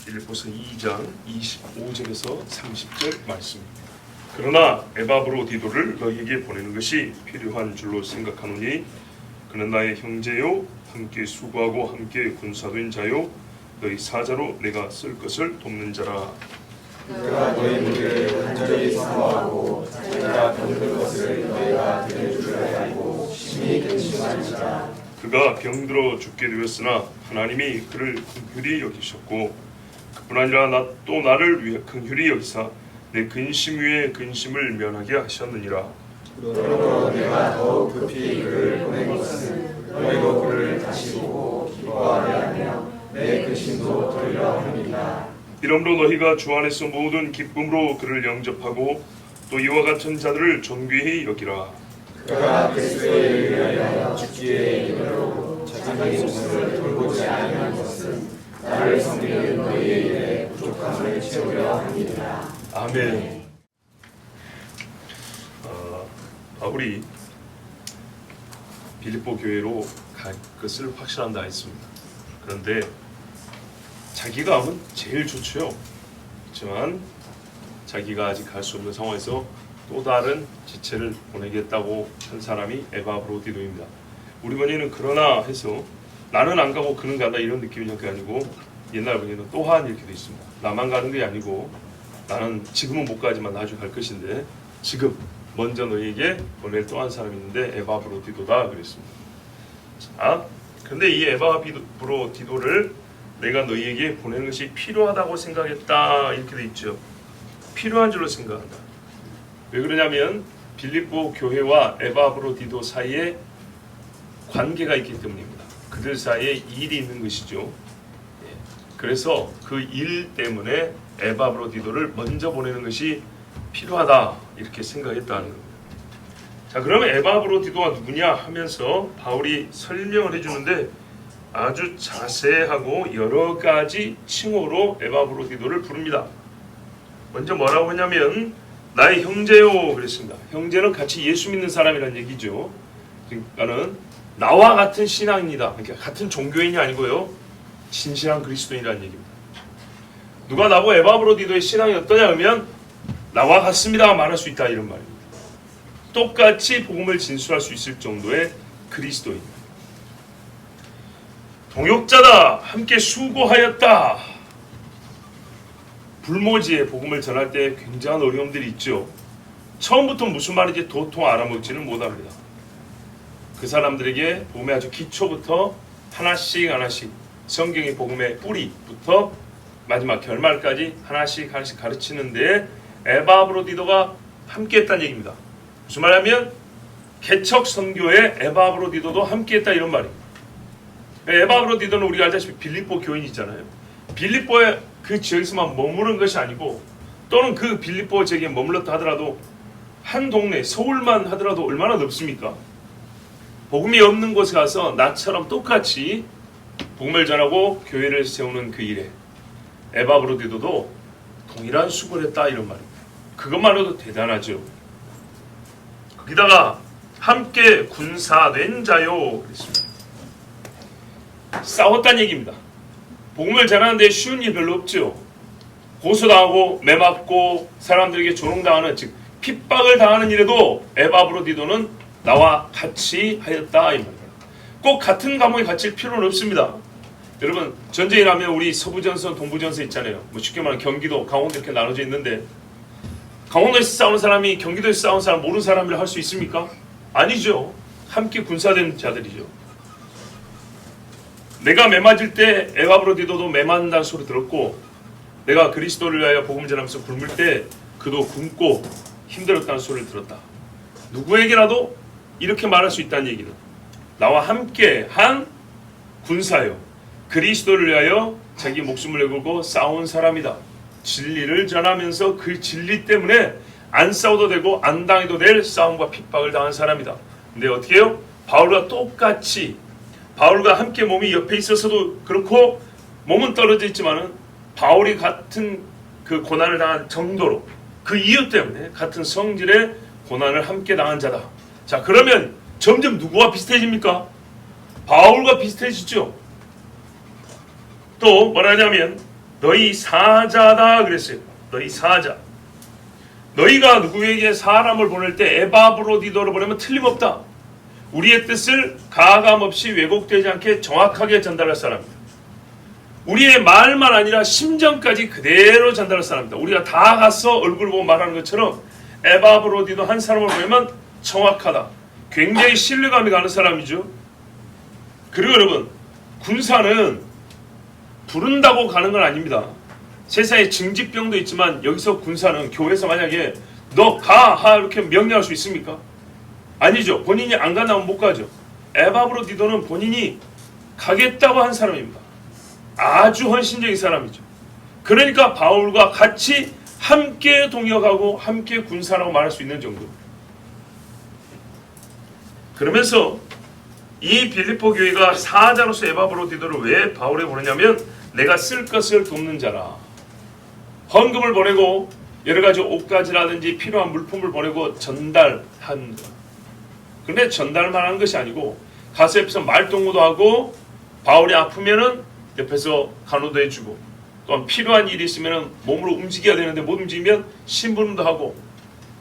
빌립보서 2장 25절에서 30절 말씀입니다. 그러나 에바브로디도를 너희에게 보내는 것이 필요한 줄로 생각하노니 그는 나의 형제요 함께 수고하고 함께 군사된 자요 너희 사자로 내가 쓸 것을 돕는 자라. 그가 너희에게 간절히 사모하고 자기가 병든 것을 너희가 들을 줄 알고 심히 근심하니라. 그가 병들어 죽게 되었으나 하나님이 그를 긍휼히 여기셨고 그뿐 아니라 또 나를 위해 긍휼히 여기사 내 근심 위에 근심을 면하게 하셨느니라. 그러므로 내가 더욱 급히 그를 보낸 것은 너희로 그를 다시 보고 기뻐하게 하며 내 근심도 덜려 함이니라. 이러므로 너희가 주 안에서 모든 기쁨으로 그를 영접하고 또 이와 같은 자들을 존귀히 여기라. 그가 그리스도에 의하여 죽기에 이르도록 자기 목숨을 돌보지 아니한 것은 나를 섬기는 너희의 일에 부족함을 채우려 함이니라. 아멘. 바울이 빌립보 교회로 갈 것을 확실한다 했습니다. 그런데 자기가 하면 제일 좋죠. 그렇지만 자기가 아직 갈 수 없는 상황에서 또 다른 지체를 보내겠다고 한 사람이 에바브로디도입니다. 우리 번역은 그러나 해서 나는 안 가고 그는 간다 이런 느낌이 아니고 옛날 번역은 또한 이렇게 돼 있습니다. 나만 가는 게 아니고 나는 지금은 못 가지만 나중에 갈 것인데 지금 먼저 너희에게 보낼 또 한 사람이 있는데 에바브로디도다 그랬습니다. 자, 근데 이 에바브로디도를 내가 너희에게 보내는 것이 필요하다고 생각했다 이렇게 돼 있죠. 필요한 줄로 생각한다. 왜 그러냐면 빌립보 교회와 에바브로디도 사이에 관계가 있기 때문입니다. 그들 사이에 일이 있는 것이죠. 그래서 그 일 때문에 에바브로디도를 먼저 보내는 것이 필요하다 이렇게 생각했다는 겁니다. 자, 그러면 에바브로디도가 누구냐 하면서 바울이 설명을 해주는데 아주 자세하고 여러 가지 칭호로 에바브로디도를 부릅니다. 먼저 뭐라고 하냐면 나의 형제요 그랬습니다. 형제는 같이 예수 믿는 사람이라는 얘기죠. 그러니까는 나와 같은 신앙입니다. 그러니까 같은 종교인이 아니고요. 진실한 그리스도인이라는 얘기입니다. 누가 나보고 에바브로디도의 신앙이 어떠냐 하면 나와 같습니다 말할 수 있다 이런 말입니다. 똑같이 복음을 진술할 수 있을 정도의 그리스도인. 동역자다. 함께 수고하였다. 불모지에 복음을 전할 때 굉장한 어려움들이 있죠. 처음부터 무슨 말인지 도통 알아먹지는 못합니다. 그 사람들에게 복음의 아주 기초부터 하나씩 성경의 복음의 뿌리부터 마지막 결말까지 하나씩 가르치는데 에바브로디도가 함께했다는 얘기입니다. 무슨 말이냐면 개척 선교에 에바브로디도도 함께했다 이런 말입니다. 에바브로디도는 우리가 알다시피 빌립보 교인이잖아요. 빌립보의 그 지역에서만 머무른 것이 아니고 또는 그 빌립보 지역에 머물렀다 하더라도 한 동네 서울만 하더라도 얼마나 넓습니까? 복음이 없는 곳에 가서 나처럼 똑같이 복음을 전하고 교회를 세우는 그 일에 에바브로디도도 동일한 수고를 했다 이런 말입니다. 그것만으로도 대단하죠. 거기다가 함께 군사된 자요 그랬습니다. 싸웠다는 얘기입니다. 복음을 전하는데 쉬운 일 별로 없죠. 고소당하고 매맞고 사람들에게 조롱당하는 즉 핍박을 당하는 일에도 에바브로디도는 나와 같이 하였다 이 말입니다. 꼭 같은 감옥에 갇힐 필요는 없습니다. 여러분 전쟁이 나면 우리 서부전선 동부전선 있잖아요. 뭐 쉽게 말하면 경기도 강원도 이렇게 나눠져 있는데 강원도에서 싸우는 사람이 경기도에서 싸우는 사람 모르는 사람이라 할 수 있습니까? 아니죠. 함께 군사된 자들이죠. 내가 매맞을 때 에바브로디도도 매맞는다는 소리 들었고 내가 그리스도를 위하여 복음 전하면서 굶을 때 그도 굶고 힘들었다는 소리를 들었다. 누구에게라도 이렇게 말할 수 있다는 얘기는 나와 함께 한 군사요. 그리스도를 위하여 자기 목숨을 내걸고 싸운 사람이다. 진리를 전하면서 그 진리 때문에 안 싸워도 되고 안 당해도 될 싸움과 핍박을 당한 사람이다. 근데 어떻게 해요? 바울과 똑같이 바울과 함께 몸이 옆에 있어서도 그렇고 몸은 떨어져 있지만은 바울이 같은 그 고난을 당한 정도로 그 이유 때문에 같은 성질의 고난을 함께 당한 자다. 자, 그러면 점점 누구와 비슷해집니까? 바울과 비슷해지죠. 또 뭐라 하냐면 너희 사자다 그랬어요. 너희 사자. 너희가 누구에게 사람을 보낼 때 에바브로디도를 보내면 틀림없다. 우리의 뜻을 가감없이 왜곡되지 않게 정확하게 전달할 사람입니다. 우리의 말만 아니라 심정까지 그대로 전달할 사람입니다. 우리가 다 가서 얼굴 보고 말하는 것처럼 에바브로디도 한 사람을 보내면 정확하다. 굉장히 신뢰감이 가는 사람이죠. 그리고 여러분, 군사는 부른다고 가는 건 아닙니다. 세상에 징집병도 있지만 여기서 군사는 교회에서 만약에 너 가! 이렇게 명령할 수 있습니까? 아니죠. 본인이 안 간다면 못 가죠. 에바브로디도는 본인이 가겠다고 한 사람입니다. 아주 헌신적인 사람이죠. 그러니까 바울과 같이 함께 동역하고 함께 군사라고 말할 수 있는 정도. 그러면서 이 빌립보 교회가 사자로서 에바브로디도를 왜 바울에 보내냐면 내가 쓸 것을 돕는 자라. 헌금을 보내고 여러 가지 옷가지라든지 필요한 물품을 보내고 전달한 것. 그런데 전달만 하는 것이 아니고 가서 옆에서 말동무도 하고 바울이 아프면은 옆에서 간호도 해주고 또한 필요한 일이 있으면은 몸으로 움직여야 되는데 못 움직이면 심부름도 하고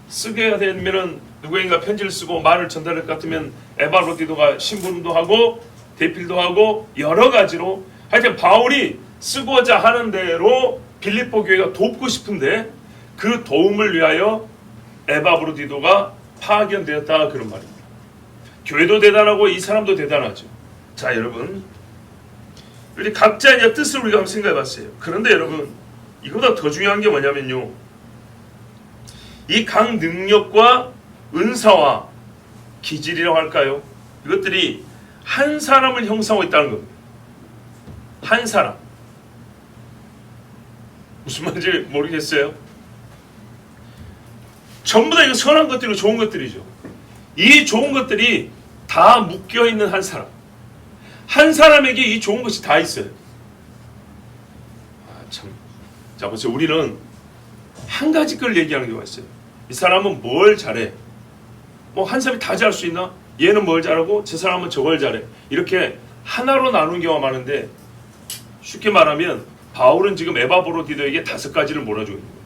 쓰게 되면은 누구인가 편지를 쓰고 말을 전달할 것 같으면 에바브로디도가 심부름도 하고 대필도 하고 여러 가지로 하여튼 바울이 쓰고자 하는 대로 빌립보 교회가 돕고 싶은데 그 도움을 위하여 에바브로디도가 파견되었다 그런 말입니다. 교회도 대단하고 이 사람도 대단하죠. 자 여러분, 우리 각자의 이제 뜻을 우리가 한번 생각해 봤어요. 그런데 여러분, 이거보다 더 중요한 게 뭐냐면요, 이 각 능력과 은사와 기질이라고 할까요? 이것들이 한 사람을 형성하고 있다는 겁니다. 한 사람. 무슨 말인지 모르겠어요? 전부 다 이거 선한 것들이고 좋은 것들이죠. 이 좋은 것들이 다 묶여있는 한 사람. 한 사람에게 이 좋은 것이 다 있어요. 참. 자, 보세요. 우리는 한 가지 걸 얘기하는 경우가 있어요. 이 사람은 뭘 잘해? 뭐 한 사람이 다 잘할 수 있나? 얘는 뭘 잘하고 저 사람은 저걸 잘해. 이렇게 하나로 나누는 경우가 많은데 쉽게 말하면 바울은 지금 에바브로디도에게 5가지를 몰아주고 있는 거예요.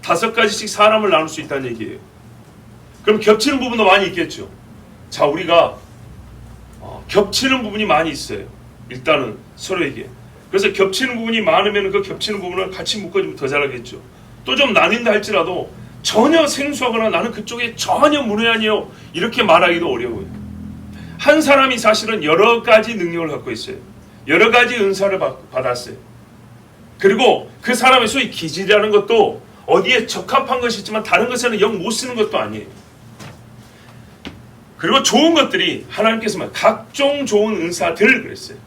5가지씩 사람을 나눌 수 있다는 얘기예요. 그럼 겹치는 부분도 많이 있겠죠. 자, 우리가 겹치는 부분이 많이 있어요. 일단은 서로에게. 그래서 겹치는 부분이 많으면 그 겹치는 부분을 같이 묶어주면 더 잘하겠죠. 또 좀 나뉜다 할지라도 전혀 생소하거나 나는 그쪽에 전혀 문외한이요 이렇게 말하기도 어려워요. 한 사람이 사실은 여러 가지 능력을 갖고 있어요. 여러 가지 은사를 받았어요. 그리고 그 사람의 소위 기질이라는 것도 어디에 적합한 것이 있지만 다른 것에는 영 못 쓰는 것도 아니에요. 그리고 좋은 것들이 하나님께서만 각종 좋은 은사들 그랬어요.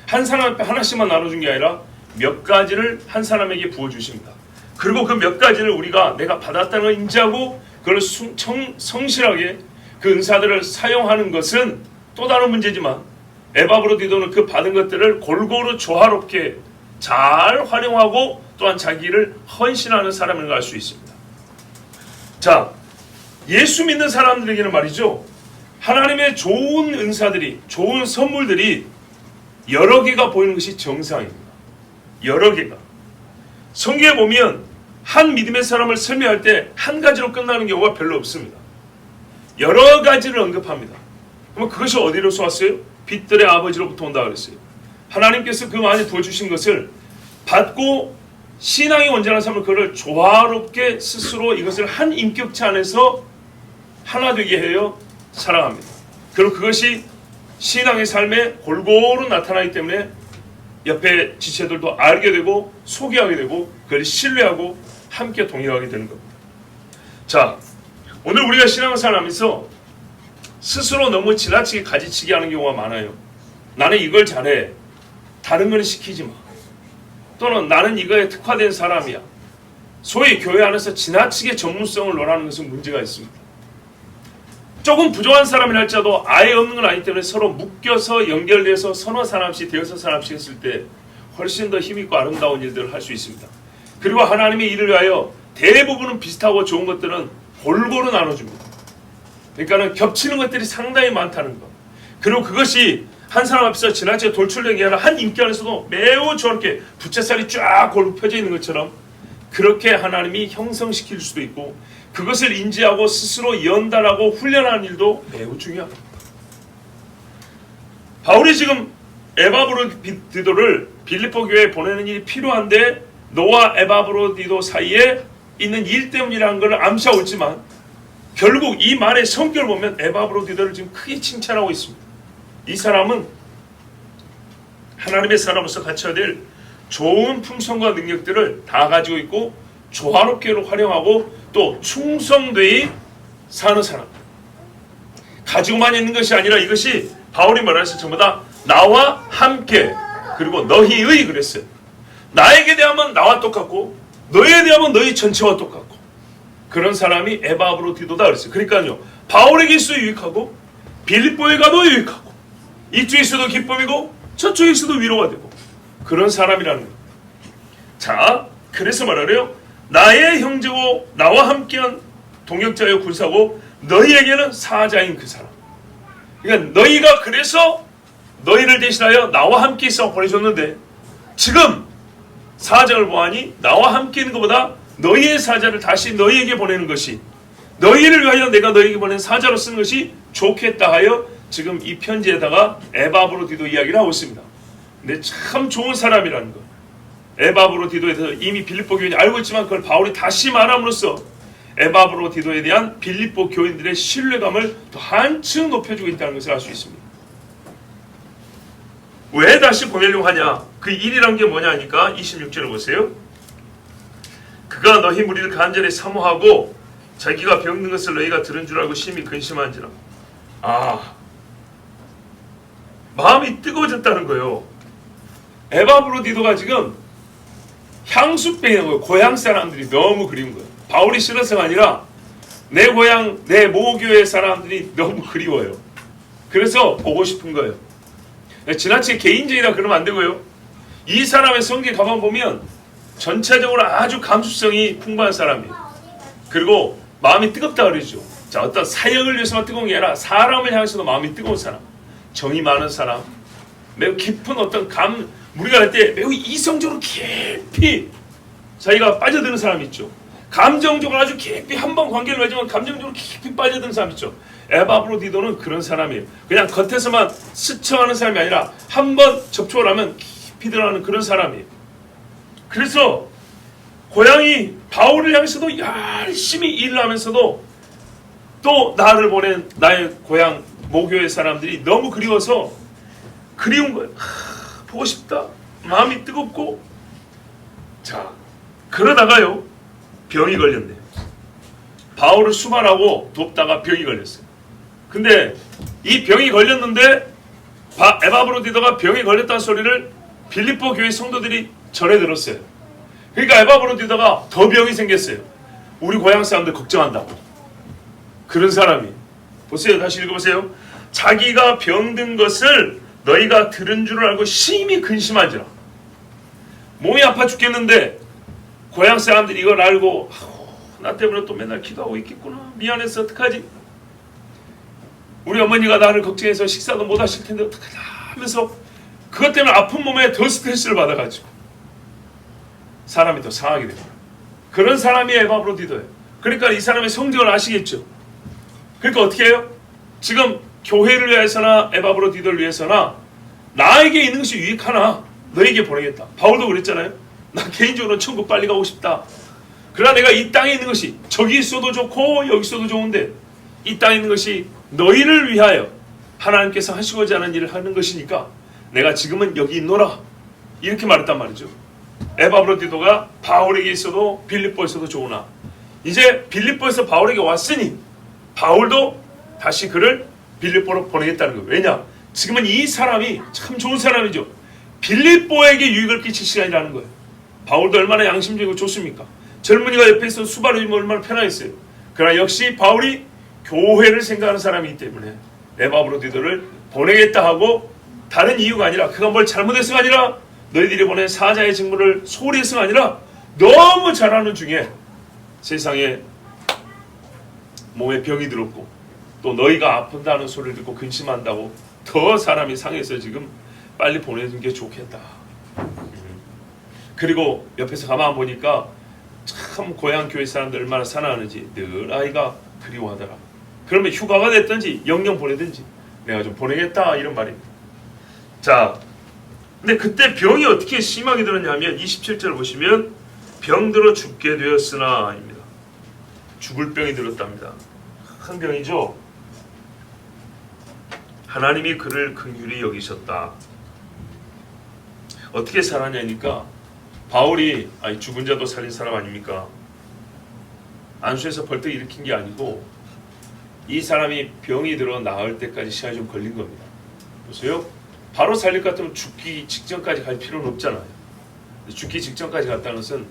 한 사람 앞에 하나씩만 나눠준 게 아니라 몇 가지를 한 사람에게 부어주십니다. 그리고 그 몇 가지를 우리가 내가 받았다는 걸 인지하고 그걸 성실하게 그 은사들을 사용하는 것은 또 다른 문제지만 에바브로디도는 그 받은 것들을 골고루 조화롭게 잘 활용하고 또한 자기를 헌신하는 사람인 걸 알 수 있습니다. 자, 예수 믿는 사람들에게는 말이죠, 하나님의 좋은 은사들이, 좋은 선물들이 여러 개가 보이는 것이 정상입니다. 여러 개가. 성경에 보면 한 믿음의 사람을 설명할 때 한 가지로 끝나는 경우가 별로 없습니다. 여러 가지를 언급합니다. 그럼 그것이 어디로서 왔어요? 빛들의 아버지로부터 온다 그랬어요. 하나님께서 그 안에 부어주신 것을 받고 신앙이 온전한 사람은 그걸 조화롭게 스스로 이것을 한 인격체 안에서 하나 되게 해요. 사랑합니다. 그리고 그것이 신앙의 삶에 골고루 나타나기 때문에 옆에 지체들도 알게 되고 소개하게 되고 그걸 신뢰하고 함께 동행하게 되는 겁니다. 자, 오늘 우리가 신앙생활 하면서 스스로 너무 지나치게 가지치기 하는 경우가 많아요. 나는 이걸 잘해. 다른 건 시키지 마. 또는 나는 이거에 특화된 사람이야. 소위 교회 안에서 지나치게 전문성을 논하는 것은 문제가 있습니다. 조금 부족한 사람이라 할지라도 아예 없는 건 아니기 때문에 서로 묶여서 연결돼서 서너 사람씩 대여섯 사람씩 했을 때 훨씬 더 힘있고 아름다운 일들을 할 수 있습니다. 그리고 하나님의 일을 위하여 대부분은 비슷하고 좋은 것들은 골고루 나눠줍니다. 그러니까는 겹치는 것들이 상당히 많다는 것. 그리고 그것이 한 사람 앞에서 지나치게 돌출되게 하는 한 인기 안에서도 매우 저렇게 부채살이 쫙 골고 펴져 있는 것처럼 그렇게 하나님이 형성시킬 수도 있고 그것을 인지하고 스스로 연단하고 훈련하는 일도 매우 중요합니다. 바울이 지금 에바브로디도를 빌립보 교회에 보내는 일이 필요한데 너와 에바브로디도 사이에 있는 일 때문이라는 걸 암시하고 있지만 결국 이 말의 성격을 보면 에바브로디도를 지금 크게 칭찬하고 있습니다. 이 사람은 하나님의 사람으로서 갖춰야 될 좋은 품성과 능력들을 다 가지고 있고 조화롭게 활용하고 또 충성되이 사는 사람. 가지고만 있는 것이 아니라 이것이 바울이 말해서 전부 다 나와 함께 그리고 너희의 그랬어요. 나에게 대하면 나와 똑같고 너희에 대하면 너희 전체와 똑같고 그런 사람이 에바브로디도다 그랬어요. 그러니까요. 바울에게 있어도 유익하고 빌립보에 가도 유익하고 이쪽에 있어도 기쁨이고 저쪽에 있어도 위로가 되고 그런 사람이라는 거예요. 자, 그래서 말하래요. 나의 형제고 나와 함께한 동역자여 군사고 너희에게는 사자인 그 사람. 그러니까 너희가 그래서 너희를 대신하여 나와 함께 있어 보내줬는데 지금 사장을 보아하니 나와 함께 있는 것보다 너희의 사자를 다시 너희에게 보내는 것이 너희를 위하여 내가 너희에게 보낸 사자로 쓰는 것이 좋겠다 하여 지금 이 편지에다가 에바브로디도 이야기를 하고 있습니다. 근데 참 좋은 사람이라는 거. 에바브로디도에 대해서 이미 빌립보 교인이 알고 있지만 그걸 바울이 다시 말함으로써 에바브로디도에 대한 빌립보 교인들의 신뢰감을 더 한층 높여주고 있다는 것을 알 수 있습니다. 왜 다시 보내려고 하냐? 그 일이란 게 뭐냐 하니까 26절을 보세요. 그가 너희 무리를 간절히 사모하고 자기가 병든 것을 너희가 들은 줄 알고 심히 근심한지라. 마음이 뜨거워졌다는 거예요. 에바브로디도가 지금 향수병인 거예요. 고향 사람들이 너무 그리운 거예요. 바울이 싫어서가 아니라 내 고향, 내 모교의 사람들이 너무 그리워요. 그래서 보고 싶은 거예요. 지나치게 개인적이라 그러면 안 되고요. 이 사람의 성경 가만 보면 전체적으로 아주 감수성이 풍부한 사람이에요. 그리고 마음이 뜨겁다 그러죠. 자, 어떤 사역을 위해서만 뜨거운 게 아니라 사람을 향해서도 마음이 뜨거운 사람, 정이 많은 사람, 매우 깊은 어떤 우리가 할 때 매우 이성적으로 깊이 자기가 빠져드는 사람이 있죠. 감정적으로 아주 깊이 한 번 관계를 맺으면 감정적으로 깊이 빠져드는 사람 있죠. 에바브로디도는 그런 사람이에요. 그냥 겉에서만 스쳐가는 사람이 아니라 한 번 접촉을 하면 깊이 들어가는 그런 사람이에요. 그래서 고향이 바울을 향해서도 열심히 일을 하면서도 또 나를 보낸 나의 고향 모교의 사람들이 너무 그리워서 그리운 거예요. 보고 싶다. 마음이 뜨겁고. 자, 그러다가요 병이 걸렸네요. 바울을 수발하고 돕다가 병이 걸렸어요. 근데 이 병이 걸렸는데 에바브로디도가 병이 걸렸다는 소리를 빌립보 교회 성도들이 전해 들었어요. 그러니까 에바브로디도가 더 병이 생겼어요. 우리 고향 사람들 걱정한다고. 그런 사람이. 보세요. 다시 읽어보세요. 자기가 병든 것을 너희가 들은 줄 알고 심히 근심한지라. 몸이 아파 죽겠는데 고향 사람들이 이걸 알고 나 때문에 또 맨날 기도하고 있겠구나. 미안해서 어떡하지? 우리 어머니가 나를 걱정해서 식사도 못 하실 텐데 어떡하냐 하면서 그것 때문에 아픈 몸에 더 스트레스를 받아가지고 사람이 더 상하게 됩니다. 그런 사람이 에바브로디도예요. 그러니까 이 사람의 성격을 아시겠죠? 그러니까 어떻게 해요? 지금 교회를 위해서나 에바브로디도를 위해서나 나에게 있는 것이 유익하나 너에게 보내겠다. 바울도 그랬잖아요. 나 개인적으로 천국 빨리 가고 싶다. 그러나 내가 이 땅에 있는 것이 저기 있어도 좋고 여기 있어도 좋은데 이 땅에 있는 것이 너희를 위하여 하나님께서 하시고자 하는 일을 하는 것이니까 내가 지금은 여기 있노라. 이렇게 말했단 말이죠. 에바브로디도가 바울에게 있어도 빌립보에서도 좋으나 이제 빌립보에서 바울에게 왔으니 바울도 다시 그를 빌립보로 보내겠다는 거예요. 왜냐? 지금은 이 사람이 참 좋은 사람이죠. 빌립보에게 유익을 끼칠 시간이라는 거예요. 바울도 얼마나 양심적이고 좋습니까? 젊은이가 옆에 있어 수발을 얼마나 편하겠어요. 그러나 역시 바울이 교회를 생각하는 사람이기 때문에 에바브로디도를 보내겠다 하고 다른 이유가 아니라 그가 뭘 잘못해서가 아니라 너희들이 보낸 사자의 직무를 소홀히 해서가 아니라 너무 잘하는 중에 세상에 몸에 병이 들었고 또 너희가 아픈다는 소리를 듣고 근심한다고 더 사람이 상해서 지금 빨리 보내는 게 좋겠다. 그리고 옆에서 가만 보니까 참 고향 교회 사람들 얼마나 사랑하는지 늘 아이가 그리워하더라. 그러면 휴가가 됐든지 영영 보내든지 내가 좀 보내겠다 이런 말입니다. 자, 근데 그때 병이 어떻게 심하게 들었냐면 27절 보시면 병들어 죽게 되었으나 입니다. 죽을 병이 들었답니다. 큰 병이죠. 하나님이 그를 긍휼히 여기셨다. 어떻게 살았냐니까 바울이 죽은 자도 살린 사람 아닙니까? 안수에서 벌떡 일으킨 게 아니고 이 사람이 병이 들어 나을 때까지 시간이 좀 걸린 겁니다. 보세요. 바로 살릴 것 같으면 죽기 직전까지 갈 필요는 없잖아요. 죽기 직전까지 갔다는 것은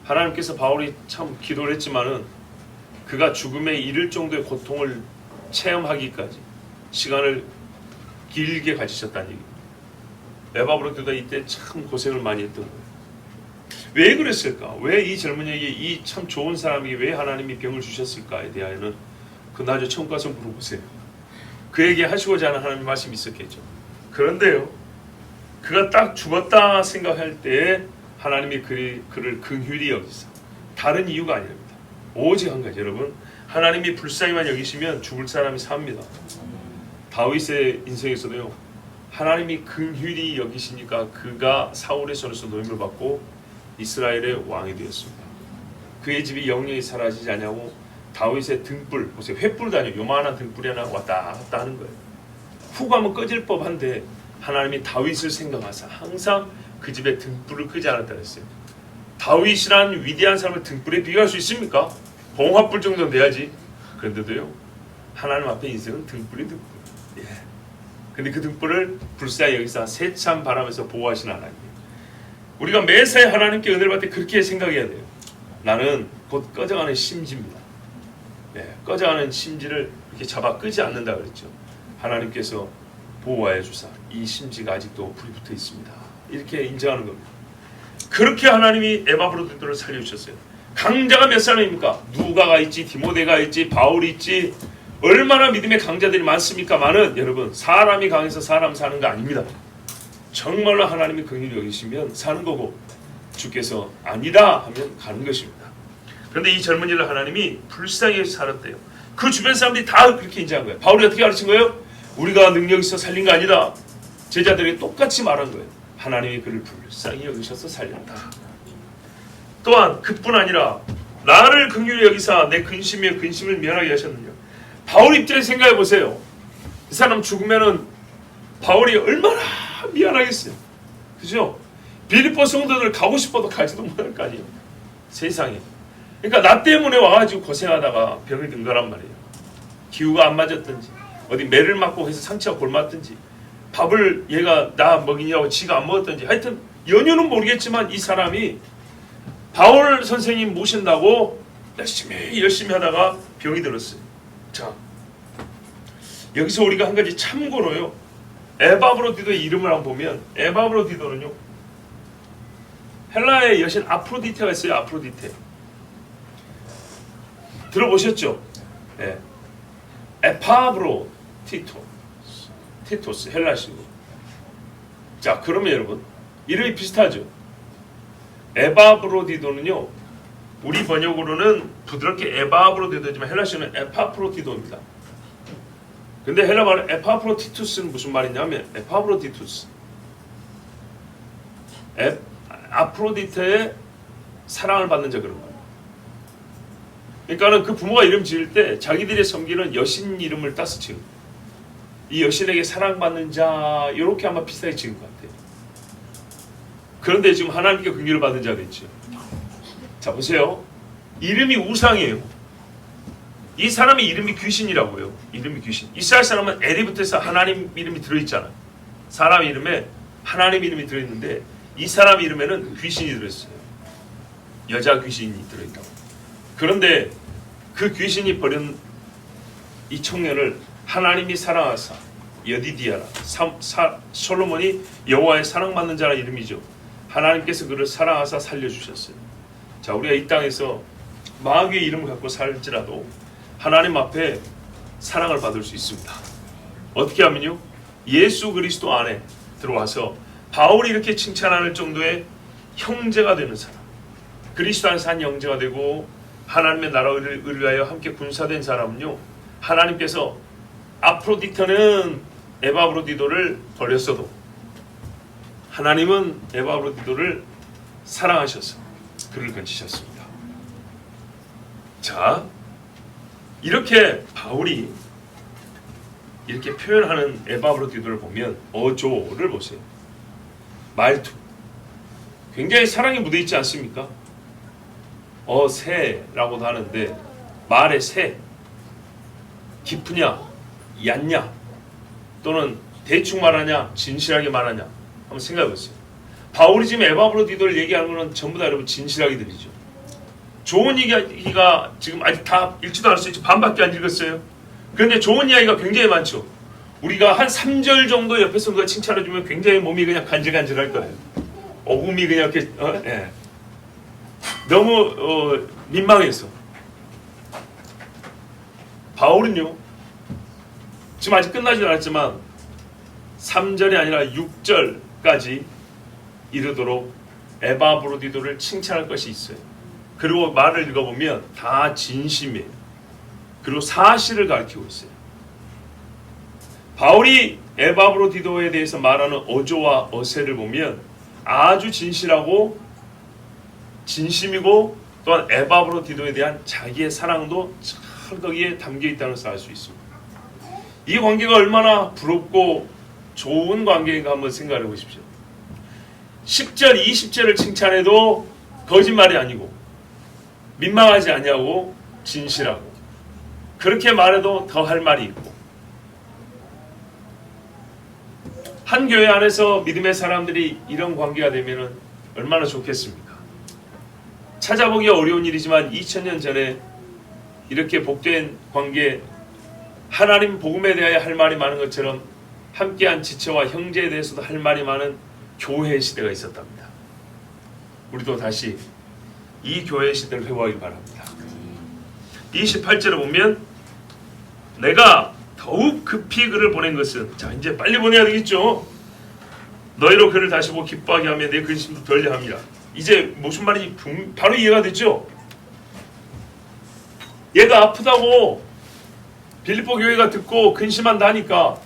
하나님께서 바울이 참 기도를 했지만은 그가 죽음에 이를 정도의 고통을 체험하기까지 시간을 길게 가지셨다는 얘기입니다. 에바브로디도 이때 참 고생을 많이 했던 거예요. 왜 그랬을까? 왜 이 젊은이에게 이 참 좋은 사람에게 왜 하나님이 병을 주셨을까에 대하여는 그나저 천국 가서 물어보세요. 그에게 하시고자 하는 하나님의 말씀이 있었겠죠. 그런데요, 그가 딱 죽었다 생각할 때 하나님이 그를 긍휼히 여기사, 다른 이유가 아닙니다. 오직 한 가지, 여러분, 하나님이 불쌍히만 여기시면 죽을 사람이 삽니다. 다윗의 인생에서도요, 하나님이 긍휼히 여기시니까 그가 사울의 손에서 노임을 받고 이스라엘의 왕이 되었습니다. 그의 집이 영영히 사라지지 않냐고 다윗의 등불, 보세요, 횃불 다녀 요만한 등불이 하나 왔다 갔다 하는 거예요. 후 가면 꺼질 법한데 하나님이 다윗을 생각하사 항상 그 집에 등불을 끄지 않았다 그랬어요. 다윗이란 위대한 사람을 등불에 비교할 수 있습니까? 봉화불 정도는 돼야지. 그런데도요, 하나님 앞에 인생은 등불이 등불. 예. 근데 그 등불을 불쌍히 여기서 새참 바람에서 보호하시는 하나님. 우리가 매사에 하나님께 은혜를 받을 때 그렇게 생각해야 돼요. 나는 곧 꺼져가는 심지입니다. 예, 꺼져가는 심지를 이렇게 잡아 끄지 않는다 그랬죠. 하나님께서 보호하여 주사 이 심지가 아직도 불이 붙어 있습니다. 이렇게 인정하는 겁니다. 그렇게 하나님이 에바브로디도를 살려주셨어요. 강자가 몇 사람입니까? 누가가 있지, 디모데가 있지, 바울이 있지, 얼마나 믿음의 강자들이 많습니까? 많은 여러분, 사람이 강해서 사람 사는 거 아닙니다. 정말로 하나님이 긍휼히 여기시면 사는 거고 주께서 아니다 하면 가는 것입니다. 그런데 이 젊은이를 하나님이 불쌍히 살았대요. 그 주변 사람들이 다 그렇게 인정한 거예요. 바울이 어떻게 가르친 거예요? 우리가 능력 있어 살린 거 아니다. 제자들이 똑같이 말한 거예요. 하나님이 그를 불쌍히 여기셔서 살렸다. 또한 그뿐 아니라 나를 긍휼히 여기사 내 근심에 근심을 면하게 하셨느냐. 바울 입장에 생각해 보세요. 이 사람 죽으면은 바울이 얼마나 미안하겠어요. 그죠? 빌립보 성도들 가고 싶어도 가지도 못할 거 아니에요. 세상에. 그러니까 나 때문에 와가지고 고생하다가 병이 든 거란 말이에요. 기후가 안 맞았든지 어디 매를 맞고 해서 상처가 골맞든지 밥을 얘가 나 먹이냐고 지가 안 먹었든지 하여튼 연유는 모르겠지만 이 사람이 바울 선생님 모신다고 열심히 하다가 병이 들었어요. 자, 여기서 우리가 한 가지 참고로요, 에바브로디도의 이름을 한번 보면 에바브로디도는요, 헬라의 여신 아프로디테가 있어요. 아프로디테 들어보셨죠? 네. 티토스 헬라식으로. 자, 그러면 여러분 이름이 비슷하죠? 에바브로디도는요, 우리 번역으로는 부드럽게 에바브로디도지만 헬라식은 에파프로디도입니다. 근데 헬라 말은 에파프로티투스는 무슨 말이냐면 에파프로디투스, 아프로디테의 사랑을 받는 자, 그런 거예요. 그러니까는 그 부모가 이름 지을 때 자기들이 섬기는 여신 이름을 따서 지은 거예요. 이 여신에게 사랑받는 자, 이렇게 아마 비슷하게 지은 것 같아요. 그런데 지금 하나님께 긍휼을 받은 자가 있죠. 자, 보세요. 이름이 우상이에요. 이 사람의 이름이 귀신이라고요. 이름이 귀신. 이스라엘 사람은 에리부터에서 하나님 이름이 들어있잖아요. 사람 이름에 하나님 이름이 들어있는데 이 사람 이름에는 귀신이 들어있어요. 여자 귀신이 들어있다고. 그런데 그 귀신이 버린 이 청년을 하나님이 사랑하사, 여디디아라, 솔로몬이 여호와의 사랑받는 자라는 이름이죠. 하나님께서 그를 사랑하사 살려주셨어요. 자, 우리가 이 땅에서 마귀의 이름을 갖고 살지라도 하나님 앞에 사랑을 받을 수 있습니다. 어떻게 하면요? 예수 그리스도 안에 들어와서 바울이 이렇게 칭찬할 정도의 형제가 되는 사람, 그리스도 안에서 한 형제가 되고 하나님의 나라를 위하여 함께 군사된 사람은요, 하나님께서 아프로디테는 에바브로디도를 버렸어도 하나님은 에바브로디도를 사랑하셔서 그를 건지셨습니다. 자, 이렇게 바울이 이렇게 표현하는 에바브로디도를 보면 어조를 보세요. 말투 굉장히 사랑이 묻어있지 않습니까? 어새라고도 하는데 말의 새, 깊으냐 얕냐 또는 대충 말하냐 진실하게 말하냐 한번 생각해 보세요. 바울이 지금 에바브로디도를 얘기하는 것은 전부 다 여러분 진실하게 들리죠. 좋은 이야기가 지금 아직 다 읽지도 않았어요. 지금 반밖에 안 읽었어요. 그런데 좋은 이야기가 굉장히 많죠. 우리가 한 3절 정도 옆에서 누가 칭찬해주면 굉장히 몸이 그냥 간질간질할 거예요. 몸이 그냥 이렇게 예. 너무 민망해서. 바울은요 지금 아직 끝나지 않았지만 3절이 아니라 6절까지 이르도록 에바브로디도를 칭찬할 것이 있어요. 그리고 말을 읽어보면 다 진심이에요. 그리고 사실을 가르치고 있어요. 바울이 에바브로디도에 대해서 말하는 어조와 어세를 보면 아주 진실하고 진심이고 또한 에바브로디도에 대한 자기의 사랑도 잘 거기에 담겨있다는 것을 알 수 있습니다. 이 관계가 얼마나 부럽고 좋은 관계인가 한번 생각해 보십시오. 10절, 20절을 칭찬해도 거짓말이 아니고 민망하지 아니하고 진실하고 그렇게 말해도 더 할 말이 있고 한 교회 안에서 믿음의 사람들이 이런 관계가 되면 얼마나 좋겠습니까? 찾아보기 어려운 일이지만 2000년 전에 이렇게 복된 관계 하나님 복음에 대하여 할 말이 많은 것처럼 함께한 지체와 형제에 대해서도 할 말이 많은 교회의 시대가 있었답니다. 우리도 다시 이 교회의 시대를 회복하기 바랍니다. 28절에 보면 내가 더욱 급히 그를 보낸 것은 자 이제 빨리 보내야 되겠죠. 너희로 그를 다시 보고 기뻐하게 하며 내 근심도 덜려 합니다. 이제 무슨 말인지 바로 이해가 됐죠. 얘가 아프다고 빌립보 교회가 듣고 근심한다 하니까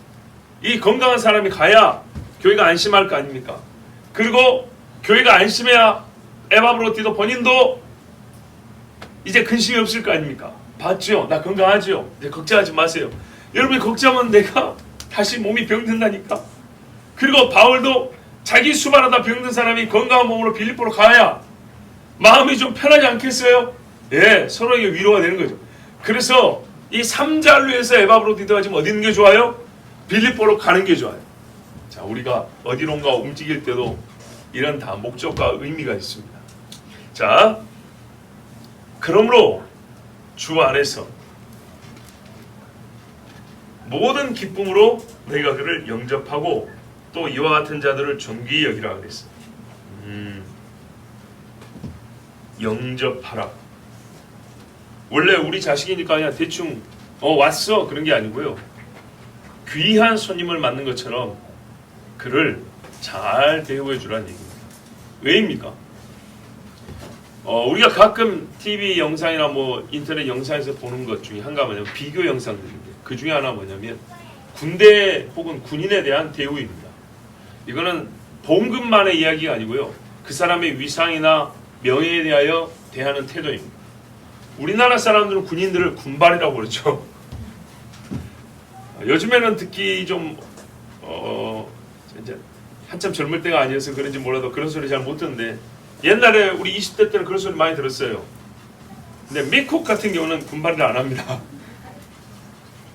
이 건강한 사람이 가야 교회가 안심할 거 아닙니까? 그리고 교회가 안심해야 에바브로디도 본인도 이제 근심이 없을 거 아닙니까? 봤죠? 나 건강하죠? 이제 걱정하지 마세요. 여러분이 걱정하면 내가 다시 몸이 병든다니까. 그리고 바울도 자기 수발하다 병든 사람이 건강한 몸으로 빌립보로 가야 마음이 좀 편하지 않겠어요? 예, 서로에게 위로가 되는 거죠. 그래서 이 3잘루에서 에바브로디도가 지금 어디 있는 게 좋아요? 빌립보로 가는 게 좋아요. 자, 우리가 어디론가 움직일 때도 이런 다 목적과 의미가 있습니다. 자, 그러므로 주 안에서 모든 기쁨으로 너희가 그를 영접하고 또 이와 같은 자들을 존귀히 여기라 그랬어요. 영접하라. 원래 우리 자식이니까 그냥 대충 왔어 그런 게 아니고요. 귀한 손님을 맞는 것처럼 그를 잘 대우해 주라는 얘기입니다. 왜입니까? 우리가 가끔 TV 영상이나 뭐 인터넷 영상에서 보는 것 중에 한 가지는 비교 영상들인데 그 중에 하나 뭐냐면 군대 혹은 군인에 대한 대우입니다. 이거는 봉급만의 이야기가 아니고요. 그 사람의 위상이나 명예에 대하여 대하는 태도입니다. 우리나라 사람들은 군인들을 군발이라고 그러죠. 요즘에는 듣기 좀 이제 한참 젊을 때가 아니어서 그런지 몰라도 그런 소리 잘 못 듣는데 옛날에 우리 20대 때는 그런 소리 많이 들었어요. 근데 미국 같은 경우는 군발을 안 합니다.